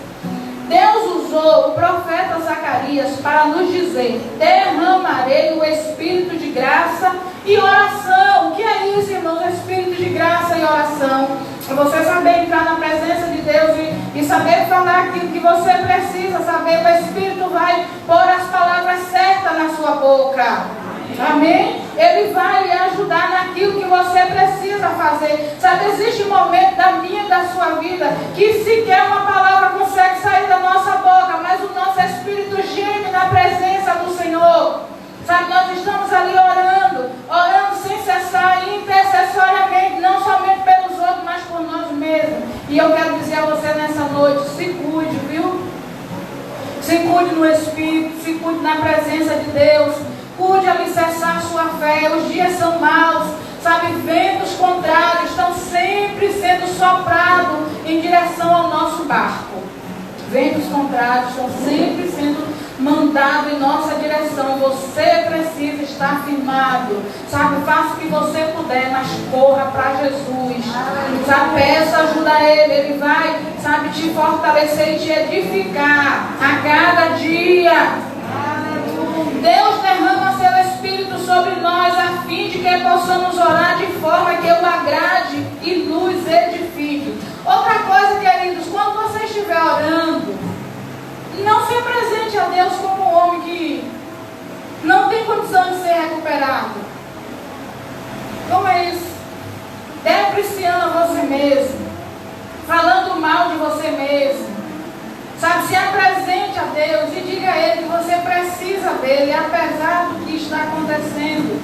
Deus usou o profeta Zacarias para nos dizer: derramarei o Espírito de graça e oração. O que é isso, irmãos? Espírito de graça e oração. É você saber entrar na presença de Deus e saber falar aquilo que você precisa saber. O Espírito vai pôr as palavras certas na sua boca. Amém? Ele vai lhe ajudar naquilo que você precisa fazer. Sabe, existe um momento da minha e da sua vida que sequer uma palavra consegue sair da nossa boca, mas o nosso espírito geme na presença do Senhor. Sabe, nós estamos ali orando na presença de Deus. Cuide alicerçar sua fé. Os dias são maus. Sabe, ventos contrários estão sempre sendo soprados em direção ao nosso barco. Ventos contrários estão sempre sendo mandados em nossa direção. Você precisa estar firmado. Sabe, faça o que você puder, mas corra para Jesus. Sabe, peça ajuda a Ele. Ele vai, sabe, te fortalecer e te edificar a cada dia. Deus derrama seu Espírito sobre nós a fim de que possamos orar de forma que o agrade e nos edifique. Outra coisa, queridos, quando você estiver orando, não se apresente a Deus como um homem que não tem condição de ser recuperado. Como é isso? Depreciando você mesmo, falando mal de você mesmo. Sabe, se apresente a Deus e diga a Ele que você precisa dEle, apesar do que está acontecendo.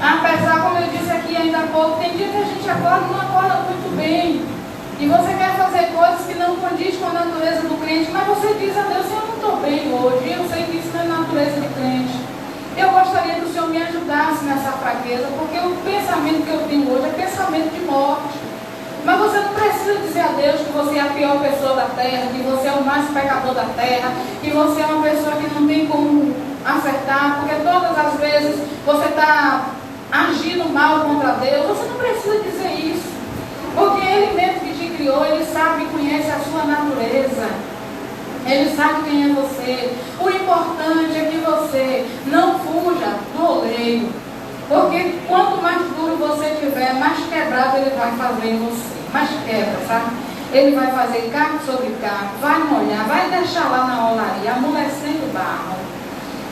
Apesar, como eu disse aqui ainda há pouco, tem dia que a gente acorda e não acorda muito bem. E você quer fazer coisas que não condiz com a natureza do crente, mas você diz a Deus, eu não estou bem hoje, eu sei que isso não é natureza de crente. Eu gostaria que o Senhor me ajudasse nessa fraqueza, porque o pensamento que eu tenho hoje é pensamento de morte. Mas você não precisa dizer a Deus que você é a pior pessoa da terra, que você é o mais pecador da terra, que você é uma pessoa que não tem como acertar, porque todas as vezes você está agindo mal contra Deus. Você não precisa dizer isso, porque Ele mesmo que te criou, Ele sabe e conhece a sua natureza. Ele sabe quem é você. O importante é que você não fuja do oleiro. Porque quanto mais duro você tiver, mais quebrado Ele vai fazer em você. Mais quebra, sabe? Ele vai fazer carne sobre carne, vai molhar, vai deixar lá na olaria, amolecendo o barro.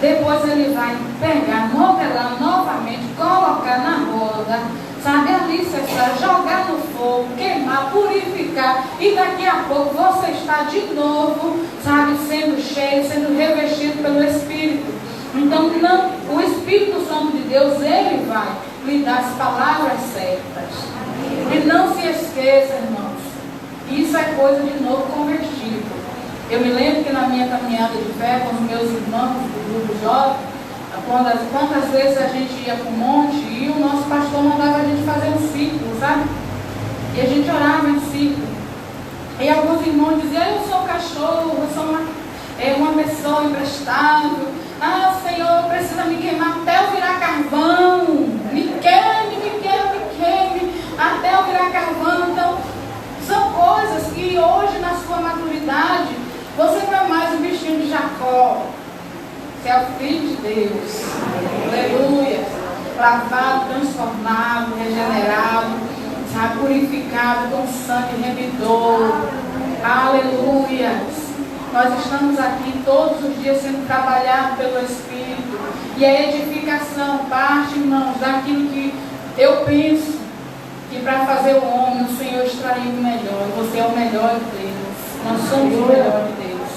Depois Ele vai pegar, modelar novamente, colocar na roda, sabe? Alicerçar, jogar no fogo, queimar, purificar. E daqui a pouco você está de novo, sabe? Sendo cheio, sendo revestido pelo Espírito. Então, não, o Espírito Santo de Deus, Ele vai lhe dar as palavras certas. E não se esqueça, irmãos, isso é coisa de novo convertido. Eu me lembro que na minha caminhada de fé com os meus irmãos do grupo jovem, quantas vezes a gente ia para o monte e o nosso pastor mandava a gente fazer um círculo, sabe? E a gente orava em círculo. E alguns irmãos diziam, eu sou um cachorro, eu sou uma pessoa imprestável. Ah, Senhor, precisa me queimar até eu virar carvão. Me queime, até eu virar carvão. Então, são coisas que hoje, na sua maturidade, você não é mais o bichinho de Jacó. Você é o Filho de Deus. Aleluia. Lavado, transformado, regenerado, sabe, purificado com sangue remidor. Aleluia. Nós estamos aqui todos os dias sendo trabalhados pelo Espírito. E a edificação parte, irmãos, daquilo que eu penso que para fazer o homem, o Senhor extraiu o melhor. Você é o melhor de Deus. Nós somos o melhor de Deus.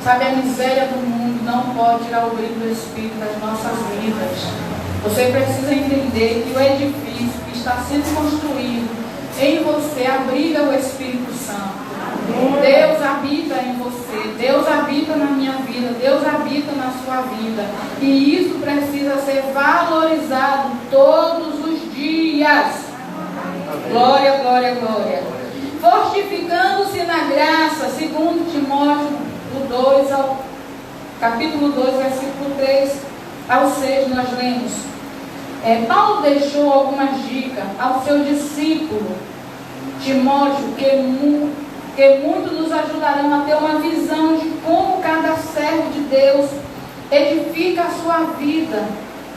Sabe, a miséria do mundo não pode tirar o brilho do Espírito das nossas vidas. Você precisa entender que o edifício que está sendo construído em você abriga o Espírito Santo. Deus habita em você, Deus habita na minha vida, Deus habita na sua vida. E isso precisa ser valorizado todos os dias. Glória, glória, glória. Fortificando-se na graça, segundo Timóteo 2, capítulo 2, versículo 3 ao 6, nós lemos. Paulo deixou algumas dicas ao seu discípulo Timóteo, que muito nos ajudarão a ter uma visão de como cada servo de Deus edifica a sua vida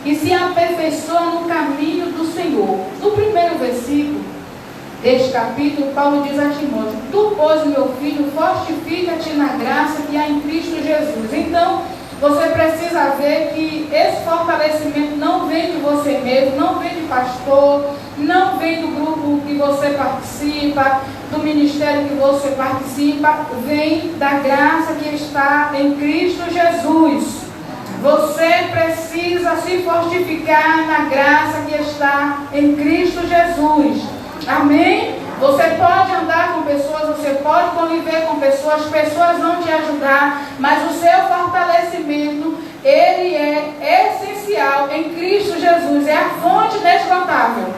e se aperfeiçoa no caminho do Senhor. No primeiro versículo deste capítulo, Paulo diz a Timóteo: tu, pois, meu filho, fortifica-te na graça que há em Cristo Jesus. Então, você precisa ver que esse fortalecimento não vem de você mesmo, não vem de pastor, não vem do grupo que você participa, do ministério que você participa, vem da graça que está em Cristo Jesus. Você precisa se fortificar na graça que está em Cristo Jesus. Amém? Você pode andar com pessoas, você pode conviver com pessoas, pessoas vão te ajudar, mas o seu fortalecimento ele é essencial em Cristo Jesus, é a fonte inesgotável.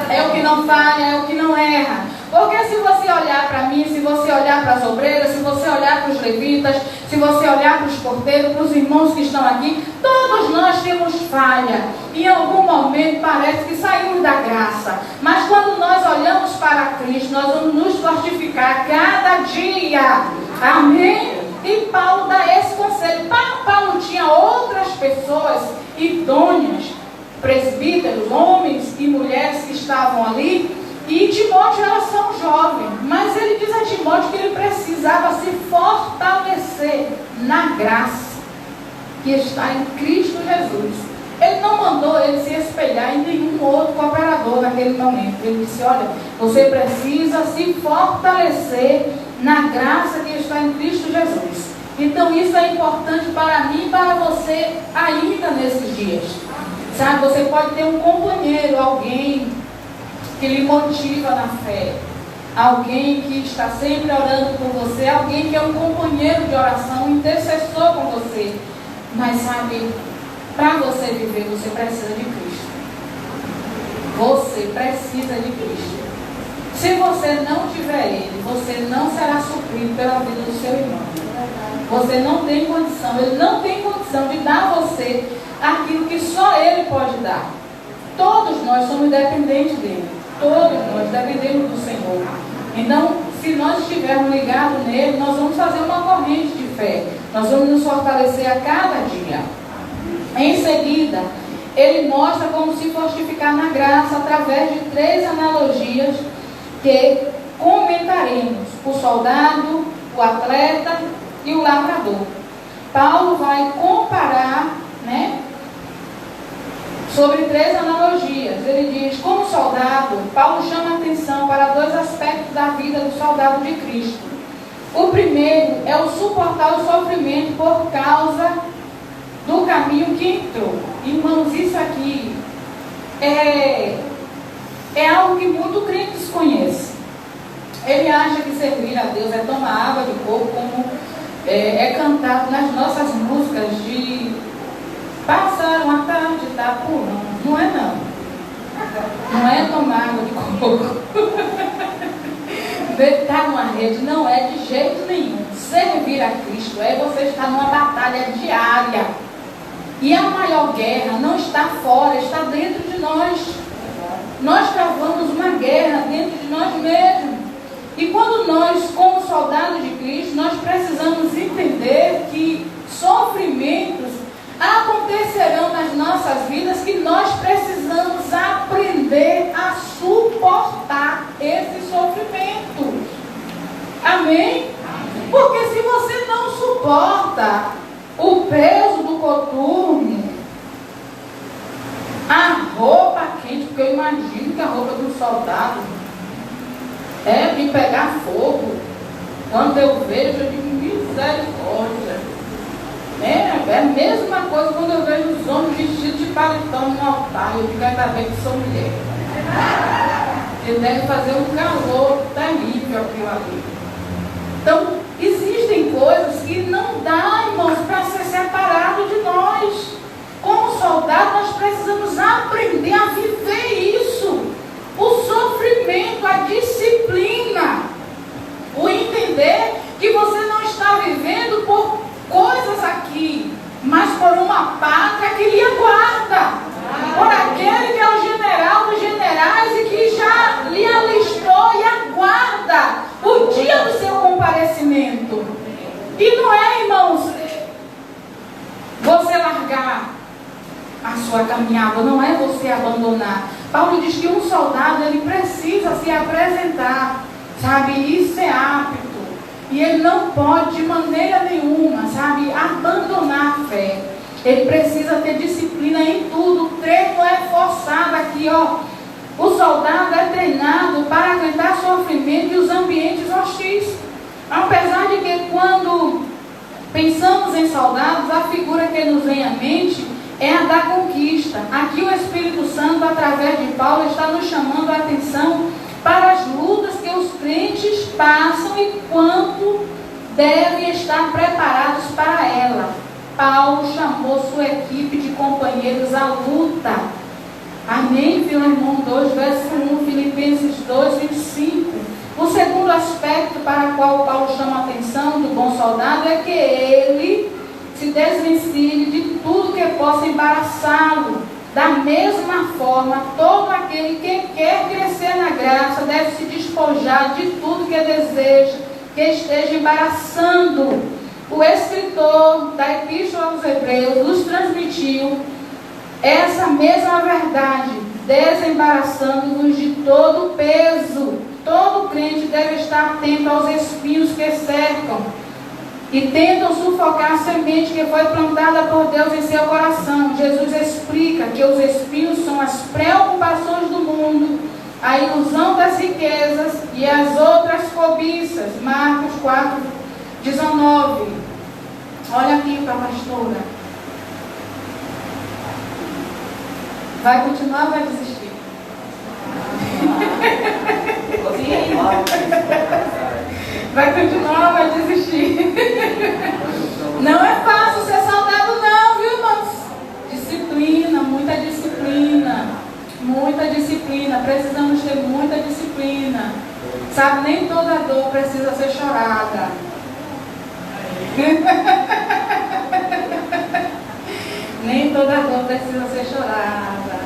É o que não falha, é o que não erra. Porque se você olhar para mim, se você olhar para as obreiras, se você olhar para os levitas, se você olhar para os porteiros, para os irmãos que estão aqui, todos nós temos falha. Em algum momento parece que saímos da graça. Mas quando nós olhamos para Cristo, nós vamos nos fortificar cada dia. Amém? E Paulo dá esse conselho. Paulo tinha outras pessoas idôneas, presbíteros, homens e mulheres que estavam ali. E Timóteo era só um jovem, mas ele diz a Timóteo que ele precisava se fortalecer na graça que está em Cristo Jesus. Ele não mandou ele se espelhar em nenhum outro cooperador naquele momento. Ele disse, olha, você precisa se fortalecer na graça que está em Cristo Jesus. Então isso é importante para mim e para você ainda nesses dias. Sabe, você pode ter um companheiro, alguém que lhe motiva na fé, alguém que está sempre orando por você, alguém que é um companheiro de oração, um intercessor com você. Mas sabe, para você viver, você precisa de Cristo. Você precisa de Cristo. Se você não tiver Ele, você não será suprido pela vida do seu irmão. Você não tem condição, Ele não tem condição de dar a você aquilo que só Ele pode dar. Todos nós somos dependentes dEle. Todos nós dependemos do Senhor. Então, se nós estivermos ligados nele, nós vamos fazer uma corrente de fé. Nós vamos nos fortalecer a cada dia. Em seguida, ele mostra como se fortificar na graça através de 3 analogias que comentaremos: o soldado, o atleta e o lavrador. Paulo vai comparar, sobre 3 analogias. Ele diz, como soldado, Paulo chama a atenção para 2 aspectos da vida do soldado de Cristo. O primeiro é o suportar o sofrimento por causa do caminho que entrou. Irmãos, isso aqui é algo que muito crente desconhece. Ele acha que servir a Deus é tomar água de coco, como é cantado nas nossas músicas de passaram a tarde, tá pulando. Não é não. Não é tomar água de coco. Estar numa rede não é de jeito nenhum. Servir a Cristo é você estar numa batalha diária. E a maior guerra não está fora, está dentro de nós. Nós travamos uma guerra dentro de nós mesmos. E quando nós, como soldados de Cristo, nós precisamos entender que sofrimentos acontecerão nas nossas vidas, que nós precisamos aprender a suportar esse sofrimento. Amém? Porque se você não suporta o peso do coturno, a roupa quente, porque eu imagino que a roupa do soldado é de pegar fogo. Quando eu vejo, eu digo, misericórdia. É a mesma coisa quando eu vejo os homens vestidos de paletó no altar. Eu digo, ainda bem que sou mulher. Ele deve fazer um calor terrível aquilo ali. Então, existem coisas que não dá, irmãos, para ser separado de nós. Como soldado, nós precisamos aprender a viver isso. O sofrimento, a disciplina. O entender que você não está vivendo por coisas aqui, mas por uma pátria que lhe aguarda, por aquele que é o general dos generais e que já lhe alistou e aguarda o dia do seu comparecimento. E não é, irmãos, você largar a sua caminhada, não é você abandonar. Paulo diz que um soldado, ele precisa se apresentar, sabe, e ser apto. E ele não pode de maneira nenhuma, sabe, abandonar a fé. Ele precisa ter disciplina em tudo. O treino é forçado aqui, ó. O soldado é treinado para aguentar sofrimento e os ambientes hostis. Apesar de que quando pensamos em soldados, a figura que nos vem à mente é a da conquista. Aqui o Espírito Santo, através de Paulo, está nos chamando a atenção para as lutas que os crentes passam e quanto devem estar preparados para ela. Paulo chamou sua equipe de companheiros à luta. Amém? Filemão 2, verso 1, Filipenses 2, 25. O segundo aspecto para o qual Paulo chama a atenção do bom soldado é que ele se desvencilhe de tudo que possa embaraçá-lo. Da mesma forma, todo aquele que quer crescer na graça deve se despojar de tudo que deseja, que esteja embaraçando. O escritor da Epístola aos Hebreus nos transmitiu essa mesma verdade, desembaraçando-nos de todo peso. Todo crente deve estar atento aos espinhos que cercam e tentam sufocar a semente que foi plantada por Deus em seu coração. Jesus explica que os espinhos são as preocupações do mundo, a ilusão das riquezas e as outras cobiças. Marcos 4, 19. Olha aqui para a pastora. Vai continuar ou vai desistir? Vai continuar ou vai desistir? Não é fácil ser saudável não, viu, irmãos? Disciplina, muita disciplina. Muita disciplina. Precisamos ter muita disciplina. Sabe, nem toda dor precisa ser chorada. Nem toda dor precisa ser chorada.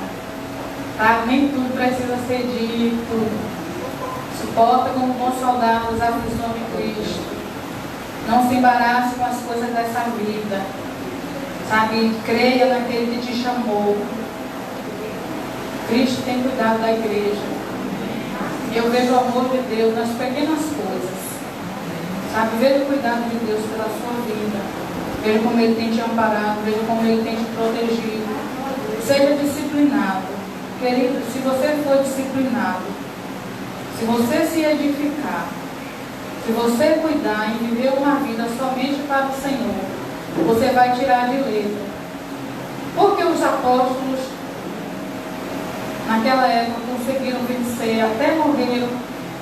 Tá? Nem tudo precisa ser dito. Suporta como bom soldado os aflições de Cristo. Não se embarace com as coisas dessa vida. Sabe? Creia naquele que te chamou. Cristo tem cuidado da igreja. Eu vejo o amor de Deus nas pequenas coisas. Sabe? Veja o cuidado de Deus pela sua vida. Veja como Ele tem te amparado. Veja como Ele tem te protegido. Seja disciplinado. Querido, se você for disciplinado, se você se edificar, se você cuidar e viver uma vida somente para o Senhor, você vai tirar de letra. Porque os apóstolos, naquela época, conseguiram vencer, até morreram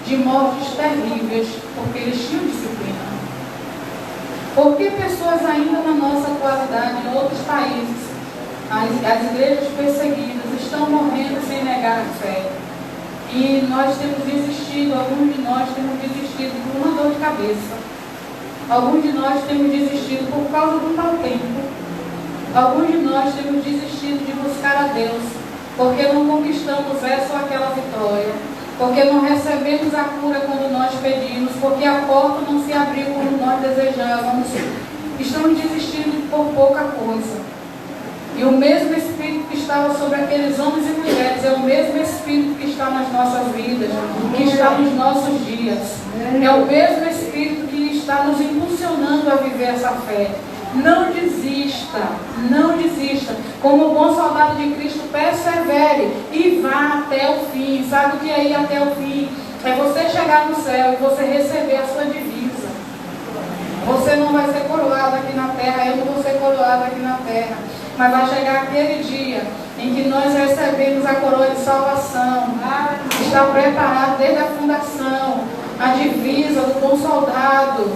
de mortes terríveis, porque eles tinham disciplina. Porque pessoas ainda na nossa atualidade, em outros países, as igrejas perseguidas estão morrendo sem negar a fé. E nós temos desistido, alguns de nós temos desistido por uma dor de cabeça. Alguns de nós temos desistido por causa do mau tempo. Alguns de nós temos desistido de buscar a Deus, porque não conquistamos essa ou aquela vitória. Porque não recebemos a cura quando nós pedimos, porque a porta não se abriu quando nós desejávamos. Estamos desistindo por pouca coisa. E o mesmo Espírito que estava sobre aqueles homens e mulheres é o mesmo Espírito que está nas nossas vidas, que está nos nossos dias. É o mesmo Espírito que está nos impulsionando a viver essa fé. Não desista, não desista. Como bom soldado de Cristo, persevere e vá até o fim. Sabe o que é ir até o fim? É você chegar no céu e você receber a sua divisa. Você não vai ser coroado aqui na terra, eu não vou ser coroado aqui na terra. Mas vai chegar aquele dia em que nós recebemos a coroa de salvação. Está preparado desde a fundação, a divisa do bom soldado.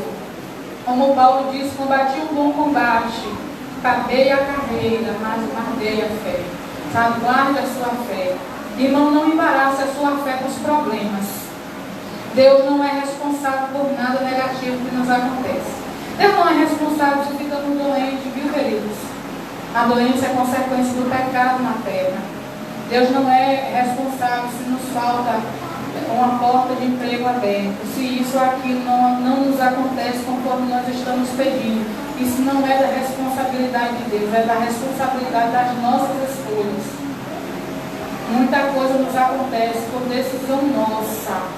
Como Paulo diz, combati um bom combate, acabei a carreira, mas guardei a fé. Sabe, guarde a sua fé. Irmão, não embarace a sua fé com os problemas. Deus não é responsável por nada negativo que nos acontece. Deus não é responsável se ficamos doentes, viu, queridos? A doença é consequência do pecado na terra. Deus não é responsável se nos falta uma porta de emprego aberta, se isso ou aquilo não nos acontece conforme nós estamos pedindo. Isso não é da responsabilidade de Deus, é da responsabilidade das nossas escolhas. Muita coisa nos acontece por decisão nossa.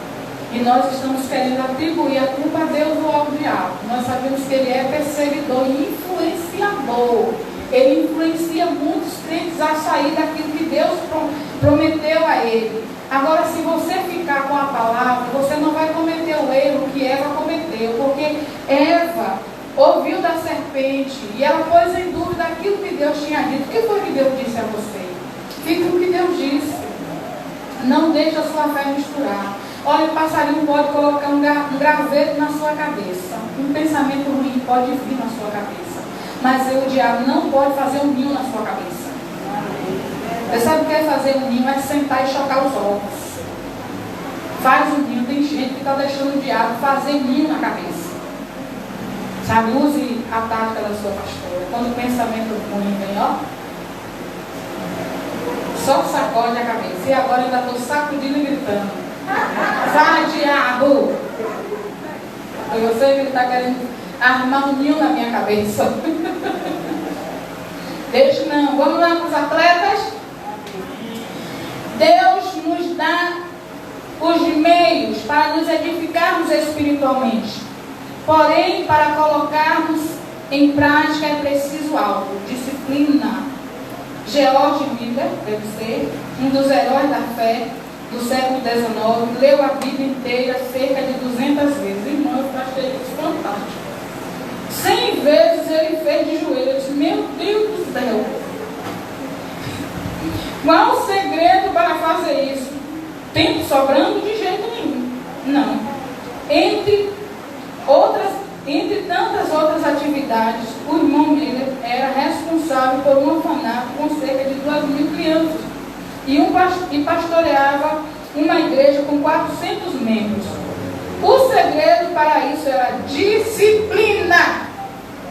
E nós estamos querendo atribuir a culpa a Deus ou ao diabo. Nós sabemos que ele é perseguidor e influenciador. Ele influencia muitos crentes a sair daquilo que Deus prometeu a ele. Agora, se você ficar com a palavra, você não vai cometer o erro que Eva cometeu. Porque Eva ouviu da serpente e ela pôs em dúvida aquilo que Deus tinha dito. O que foi que Deus disse a você? Fique com o que Deus disse. Não deixe a sua fé misturar. Olha, o passarinho pode colocar um graveto na sua cabeça. Um pensamento ruim pode vir na sua cabeça. Mas o diabo não pode fazer um ninho na sua cabeça. Você sabe o que é fazer um ninho? É sentar e chocar os ovos. Faz um ninho. Tem gente que está deixando o diabo fazer ninho na cabeça. Sabe, use a tática da sua pastora. Quando o pensamento ruim vem, ó, só sacode a cabeça. E agora eu ainda estou sacudindo e gritando: sai, diabo! Você que está querendo armar um ninho na minha cabeça. Deixa não. Vamos lá para os atletas. Deus nos dá os meios para nos edificarmos espiritualmente. Porém, para colocarmos em prática é preciso algo: disciplina. George Miller, deve ser, um dos heróis da fé do século XIX, leu a Bíblia inteira cerca de 200 vezes. Irmão, eu achei isso fantástico. 100 vezes ele fez de joelho. Eu disse: meu Deus do céu, qual o segredo para fazer isso? Tempo sobrando? De jeito nenhum. Não. Entre tantas outras atividades, o irmão Miller era responsável por um orfanato com cerca de 2.000 crianças e pastoreava uma igreja com 400 membros. O segredo para isso era disciplina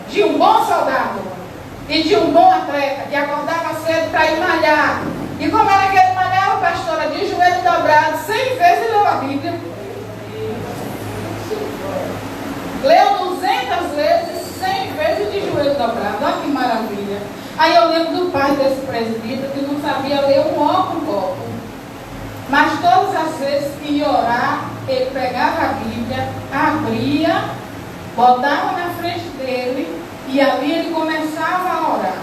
de um bom soldado e de um bom atleta que acordava cedo para ir malhar. E como era que ele malhava, pastora? De joelho dobrado, 100 vezes leu a Bíblia. Leu 200 vezes, 100 vezes de joelho dobrado. Olha que maravilha. Aí eu lembro do pai desse presbítero que não sabia ler um ó com copo. Mas todas as vezes que ia orar, ele pegava a Bíblia, abria, botava na frente dele e ali ele começava a orar.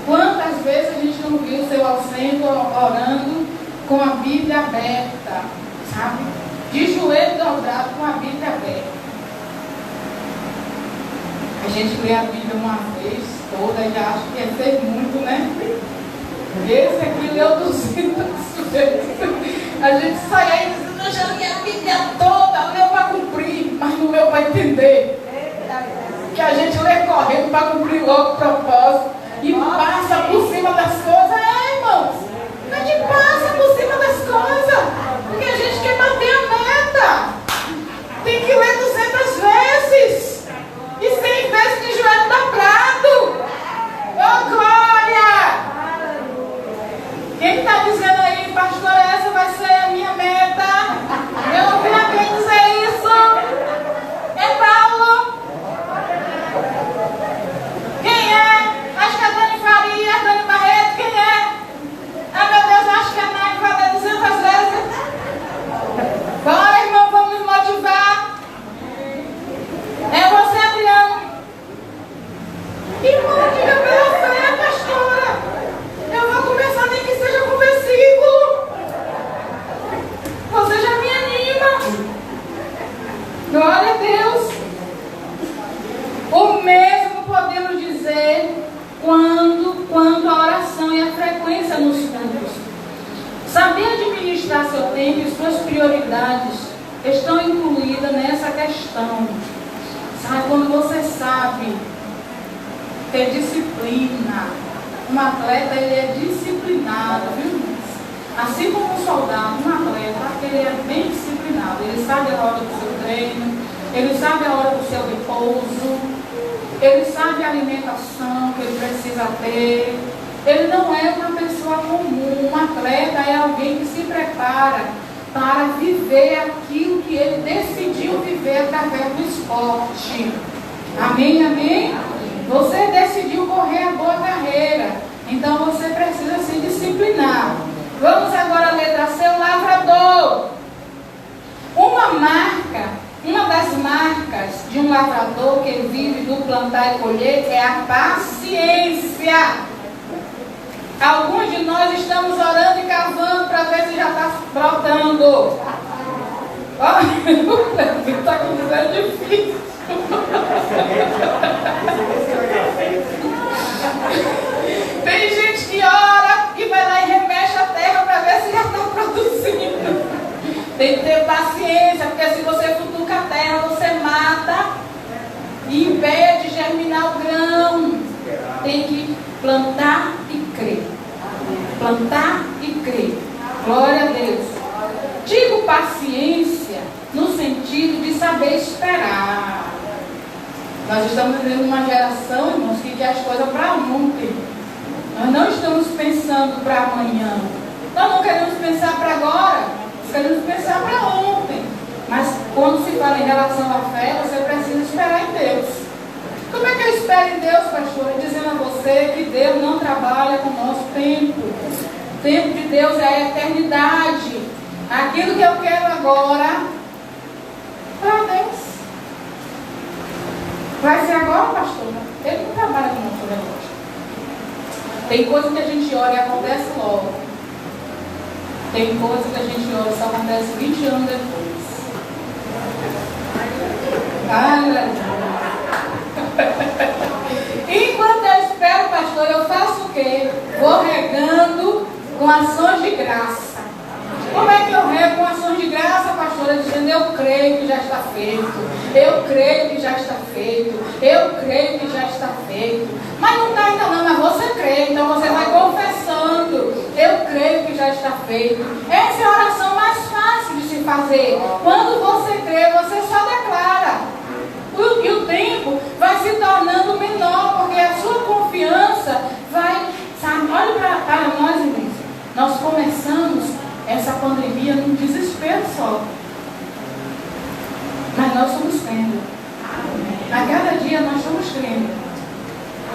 Quantas vezes a gente não viu o seu Alcendo orando com a Bíblia aberta, sabe? De joelho dobrado com a Bíblia aberta. A gente lê a Bíblia uma vez toda e acha que fez muito, né? Esse aqui leu 200 vezes. A gente sai aí dizendo: eu já li a Bíblia toda, leu para cumprir, mas não leu para entender. Que a gente lê correndo para cumprir logo o propósito e passa por cima das coisas. Irmãos, a gente passa por cima das coisas porque a gente quer bater a meta. Tem que ler 200 vezes e 100 vezes de joelho dobrado. Oh, glória! Quem está dizendo aí: pastor, essa vai ser a minha meta? Eu ouvi alguém dizer isso. É Paulo? Quem é? Acho que é Dani Faria, Dani Barreto. Quem é? Ah, meu Deus, acho que a Nai vai ler 200 vezes. Bora, irmão, vamos nos motivar. É você, Adriano. Irmão, diga pela fé, pastora. Eu vou começar, nem que seja com versículo. Você já me anima. Glória a Deus. O mesmo podemos dizer quanto à oração e à frequência nos cultos. Saber administrar seu tempo e suas prioridades estão incluídas nessa questão. Sabe, quando você sabe ter disciplina, um atleta, ele é disciplinado, viu? Assim como um soldado, um atleta, ele é bem disciplinado. Ele sabe a hora do seu treino, ele sabe a hora do seu repouso, ele sabe a alimentação que ele precisa ter. Ele não é uma pessoa comum. Um atleta é alguém que se prepara para viver aquilo que ele decidiu viver através do esporte. Amém, amém? Você decidiu correr a boa carreira, então você precisa se disciplinar. Vamos agora à letra C, o lavrador. Uma das marcas de um lavrador que vive do plantar e colher é a paciência. Alguns de nós estamos orando e cavando para ver se já está brotando. Olha, o está aqui dizendo difícil. Tem gente que ora e vai lá e remexe a terra para ver se já está produzindo. Tem que ter paciência, porque se você futuca a terra, você mata e impede de germinar o grão. plantar e crer. Glória a Deus. Digo paciência no sentido de saber esperar. Nós estamos vivendo uma geração, irmãos, que quer as coisas para ontem. Nós não estamos pensando para amanhã. Nós não queremos pensar para agora. Nós queremos pensar para ontem. Mas quando se fala em relação à fé, você precisa esperar em Deus. Como é que eu espero em Deus, pastor? Dizendo a você que Deus não trabalha com o nosso tempo. O tempo de Deus é a eternidade. Aquilo que eu quero agora, para Deus. Vai ser agora, pastor? Ele não trabalha com o nosso relógio. Tem coisa que a gente ora e acontece logo. Tem coisa que a gente ora e só acontece 20 anos depois. Enquanto eu espero, pastor, eu faço o quê? Vou regando com ações de graça. Como é que eu rego com ações de graça, pastora? Dizendo, eu creio que já está feito. Eu creio que já está feito. Eu creio que já está feito. Mas não está ainda não, mas você crê. Então você vai confessando. Eu creio que já está feito. Essa é a oração mais fácil de se fazer. Quando você crê, você só declara. E o tempo vai se tornando menor, porque a sua confiança vai, sabe, olha para nós, irmãos. Nós começamos essa pandemia num desespero só. Mas nós somos crendo. A cada dia nós somos crendo.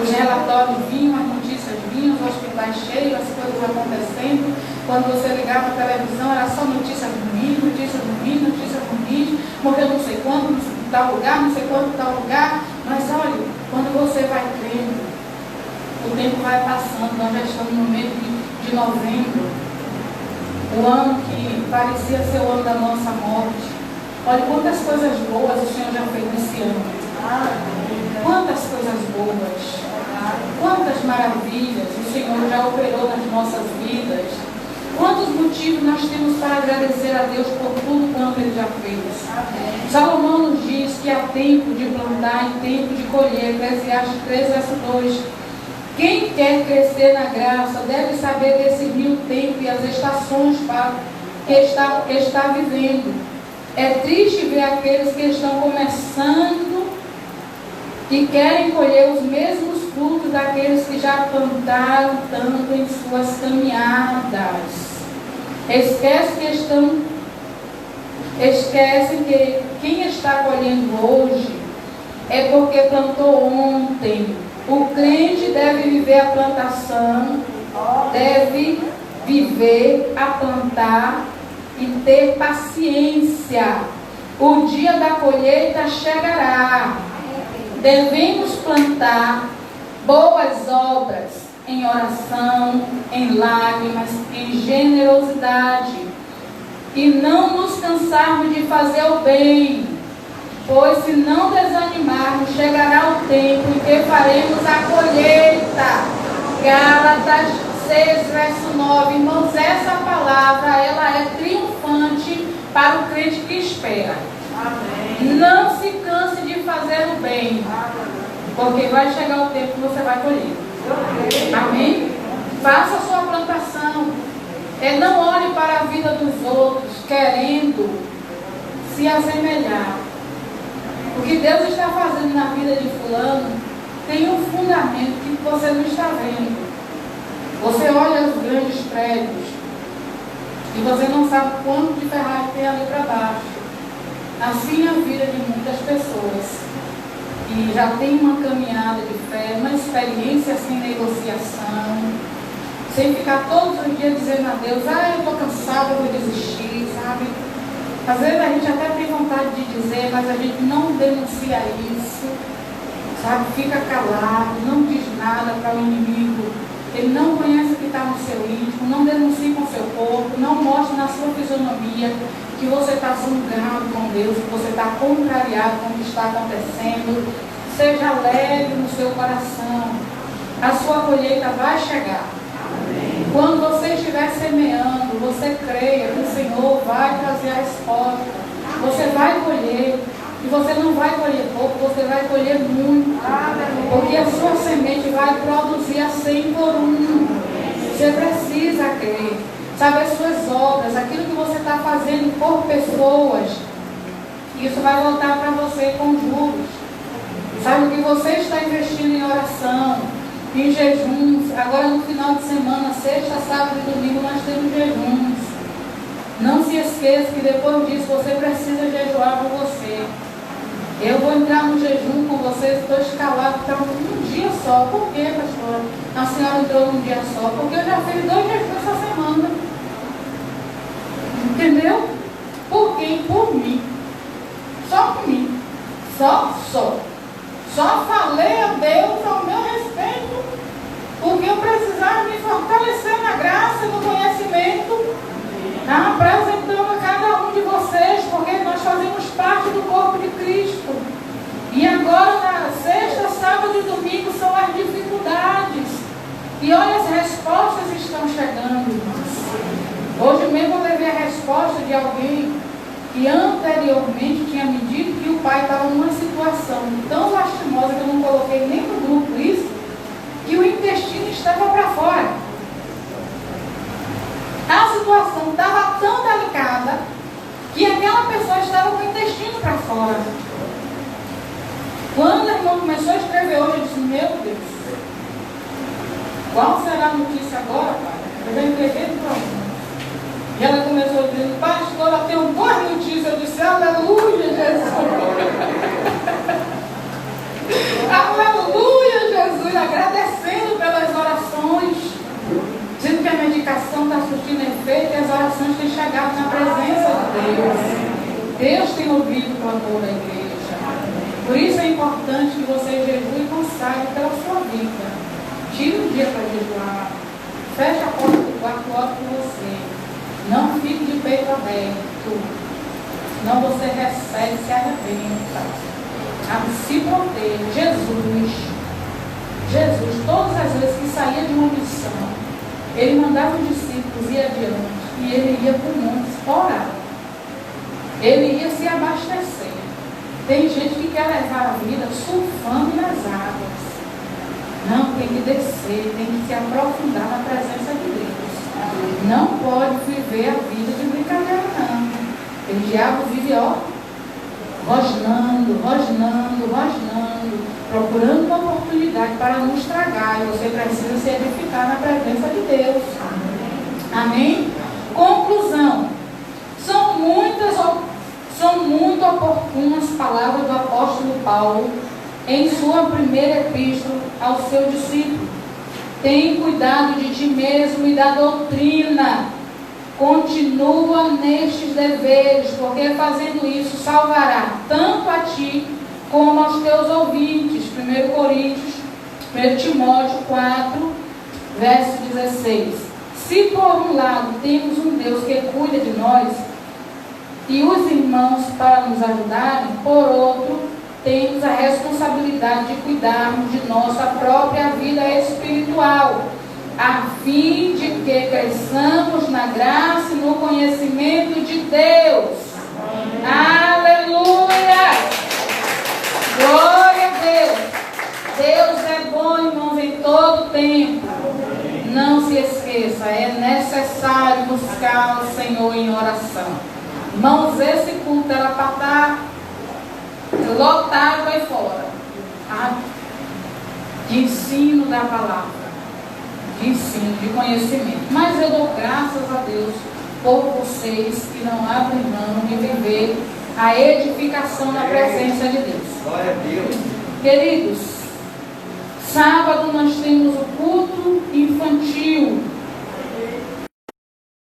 Os relatórios vinham, as notícias vinham, os hospitais cheios, as coisas acontecendo. Quando você ligava a televisão, era só notícia ruim, notícia ruim, notícia ruim. Morreu não sei quanto, em tal lugar, não sei quanto, em tal lugar. Mas olha, quando você vai crendo, o tempo vai passando. Nós já estamos no mês de novembro. O ano que parecia ser o ano da nossa morte. Olha quantas coisas boas o Senhor já fez nesse ano. Quantas coisas boas. Quantas maravilhas o Senhor já operou nas nossas vidas. Quantos motivos nós temos para agradecer a Deus por tudo quanto Ele já fez. Salomão nos diz que há tempo de plantar e tempo de colher. Eclesiastes 3, verso 2. Quem quer crescer na graça deve saber discernir o tempo e as estações que está vivendo. É triste ver aqueles que estão começando e querem colher os mesmos frutos daqueles que já plantaram tanto em suas caminhadas. Esquecem que quem está colhendo hoje é porque plantou ontem. O crente deve viver a plantação, deve viver a plantar e ter paciência. O dia da colheita chegará. Devemos plantar boas obras em oração, em lágrimas, em generosidade e não nos cansarmos de fazer o bem. Pois se não desanimarmos, chegará o tempo em que faremos a colheita. Gálatas 6, verso 9. Irmãos, essa palavra, ela é triunfante para o crente que espera. Amém. Não se canse de fazer o bem, porque vai chegar o tempo que você vai colher. Amém? Faça a sua plantação. Não olhe para a vida dos outros, querendo se assemelhar. O que Deus está fazendo na vida de fulano tem um fundamento que você não está vendo. Você olha os grandes prédios e você não sabe quanto de ferragem tem ali para baixo. Assim é a vida de muitas pessoas que já tem uma caminhada de fé, uma experiência sem negociação, sem ficar todos os dias dizendo a Deus, eu estou cansado, eu vou desistir, sabe? Às vezes a gente até tem vontade de dizer, mas a gente não denuncia isso, sabe? Fica calado, não diz nada para o inimigo. Ele não conhece o que está no seu íntimo, não denuncia com o seu corpo, não mostra na sua fisionomia que você está zangado com Deus, que você está contrariado com o que está acontecendo. Seja leve no seu coração. A sua colheita vai chegar. Quando você estiver semeando, você creia que o Senhor vai trazer a resposta. Você vai colher. E você não vai colher pouco, você vai colher muito. Porque a sua semente vai produzir a 100 por 1. Você precisa crer. Sabe, as suas obras, aquilo que você está fazendo por pessoas, isso vai voltar para você com juros. Sabe, o que você está investindo em oração, em jejuns. Agora no final de semana, sexta, sábado e domingo, nós temos jejuns. Não se esqueça que depois disso você precisa jejuar por você. Eu vou entrar no jejum com vocês, estou escalado para um dia só. Por quê, pastora? A senhora entrou num dia só? Porque eu já fiz 2 jejuns essa semana. Entendeu? Por quem? Por mim. Só por mim. Só. Só falei a Deus ao meu respeito, porque eu precisava me fortalecer na graça e no conhecimento, apresentando a cada um de vocês, porque nós fazemos parte do corpo de Cristo. E agora, na sexta, sábado e domingo, são as dificuldades. E olha, as respostas estão chegando, irmãos. Hoje mesmo eu levei a resposta de alguém que anteriormente tinha me dito que o pai estava numa situação tão lastimosa que eu não coloquei nem no grupo isso, que o intestino estava para fora. A situação estava tão delicada que aquela pessoa estava com o intestino para fora. Quando a irmã começou a escrever hoje, eu disse, meu Deus, qual será a notícia agora, pai? Eu já entreguei para alguém. E ela começou dizendo, pastor, eu tenho boas notícias. Eu disse, aleluia, Jesus. Aleluia, Jesus. Agradecendo pelas orações. Dizendo que a medicação está surtindo efeito e as orações têm chegado na presença de Deus. Deus tem ouvido o clamor da igreja. Por isso é importante que você jejue e consagre pela sua vida. Tire um dia para jejuar. Feche a porta do quarto, ore por você. Não fique de peito aberto, senão você recebe, se arrebenta. Se proteja. Jesus, todas as vezes que saía de uma missão, ele mandava os discípulos ir adiante e ele ia para o monte orar. Ele ia se abastecer. Tem gente que quer levar a vida surfando nas águas. Não, tem que descer, tem que se aprofundar na presença de Deus. Não pode viver a vida de brincadeira, não. O diabo vive, rosnando, procurando uma oportunidade para nos estragar. E você precisa se edificar na presença de Deus. Amém? Conclusão. São muito oportunas palavras do apóstolo Paulo em sua primeira epístola ao seu discípulo. Tem cuidado de ti mesmo e da doutrina. Continua nestes deveres, porque fazendo isso salvará tanto a ti como aos teus ouvintes. 1 Timóteo 4, verso 16. Se por um lado temos um Deus que cuida de nós e os irmãos para nos ajudarem, por outro, temos a responsabilidade de cuidarmos de nossa própria vida espiritual, a fim de que cresçamos na graça e no conhecimento de Deus. Aleluia! Glória a Deus! Deus é bom, irmãos, em todo tempo. Não se esqueça, é necessário buscar o Senhor em oração. Irmãos, esse culto era para estar lotado aí fora, de ensino da palavra, de ensino, de conhecimento. Mas eu dou graças a Deus por vocês que não abrem mão de viver a edificação na presença de Deus. Glória a Deus. Queridos, sábado nós temos o culto infantil.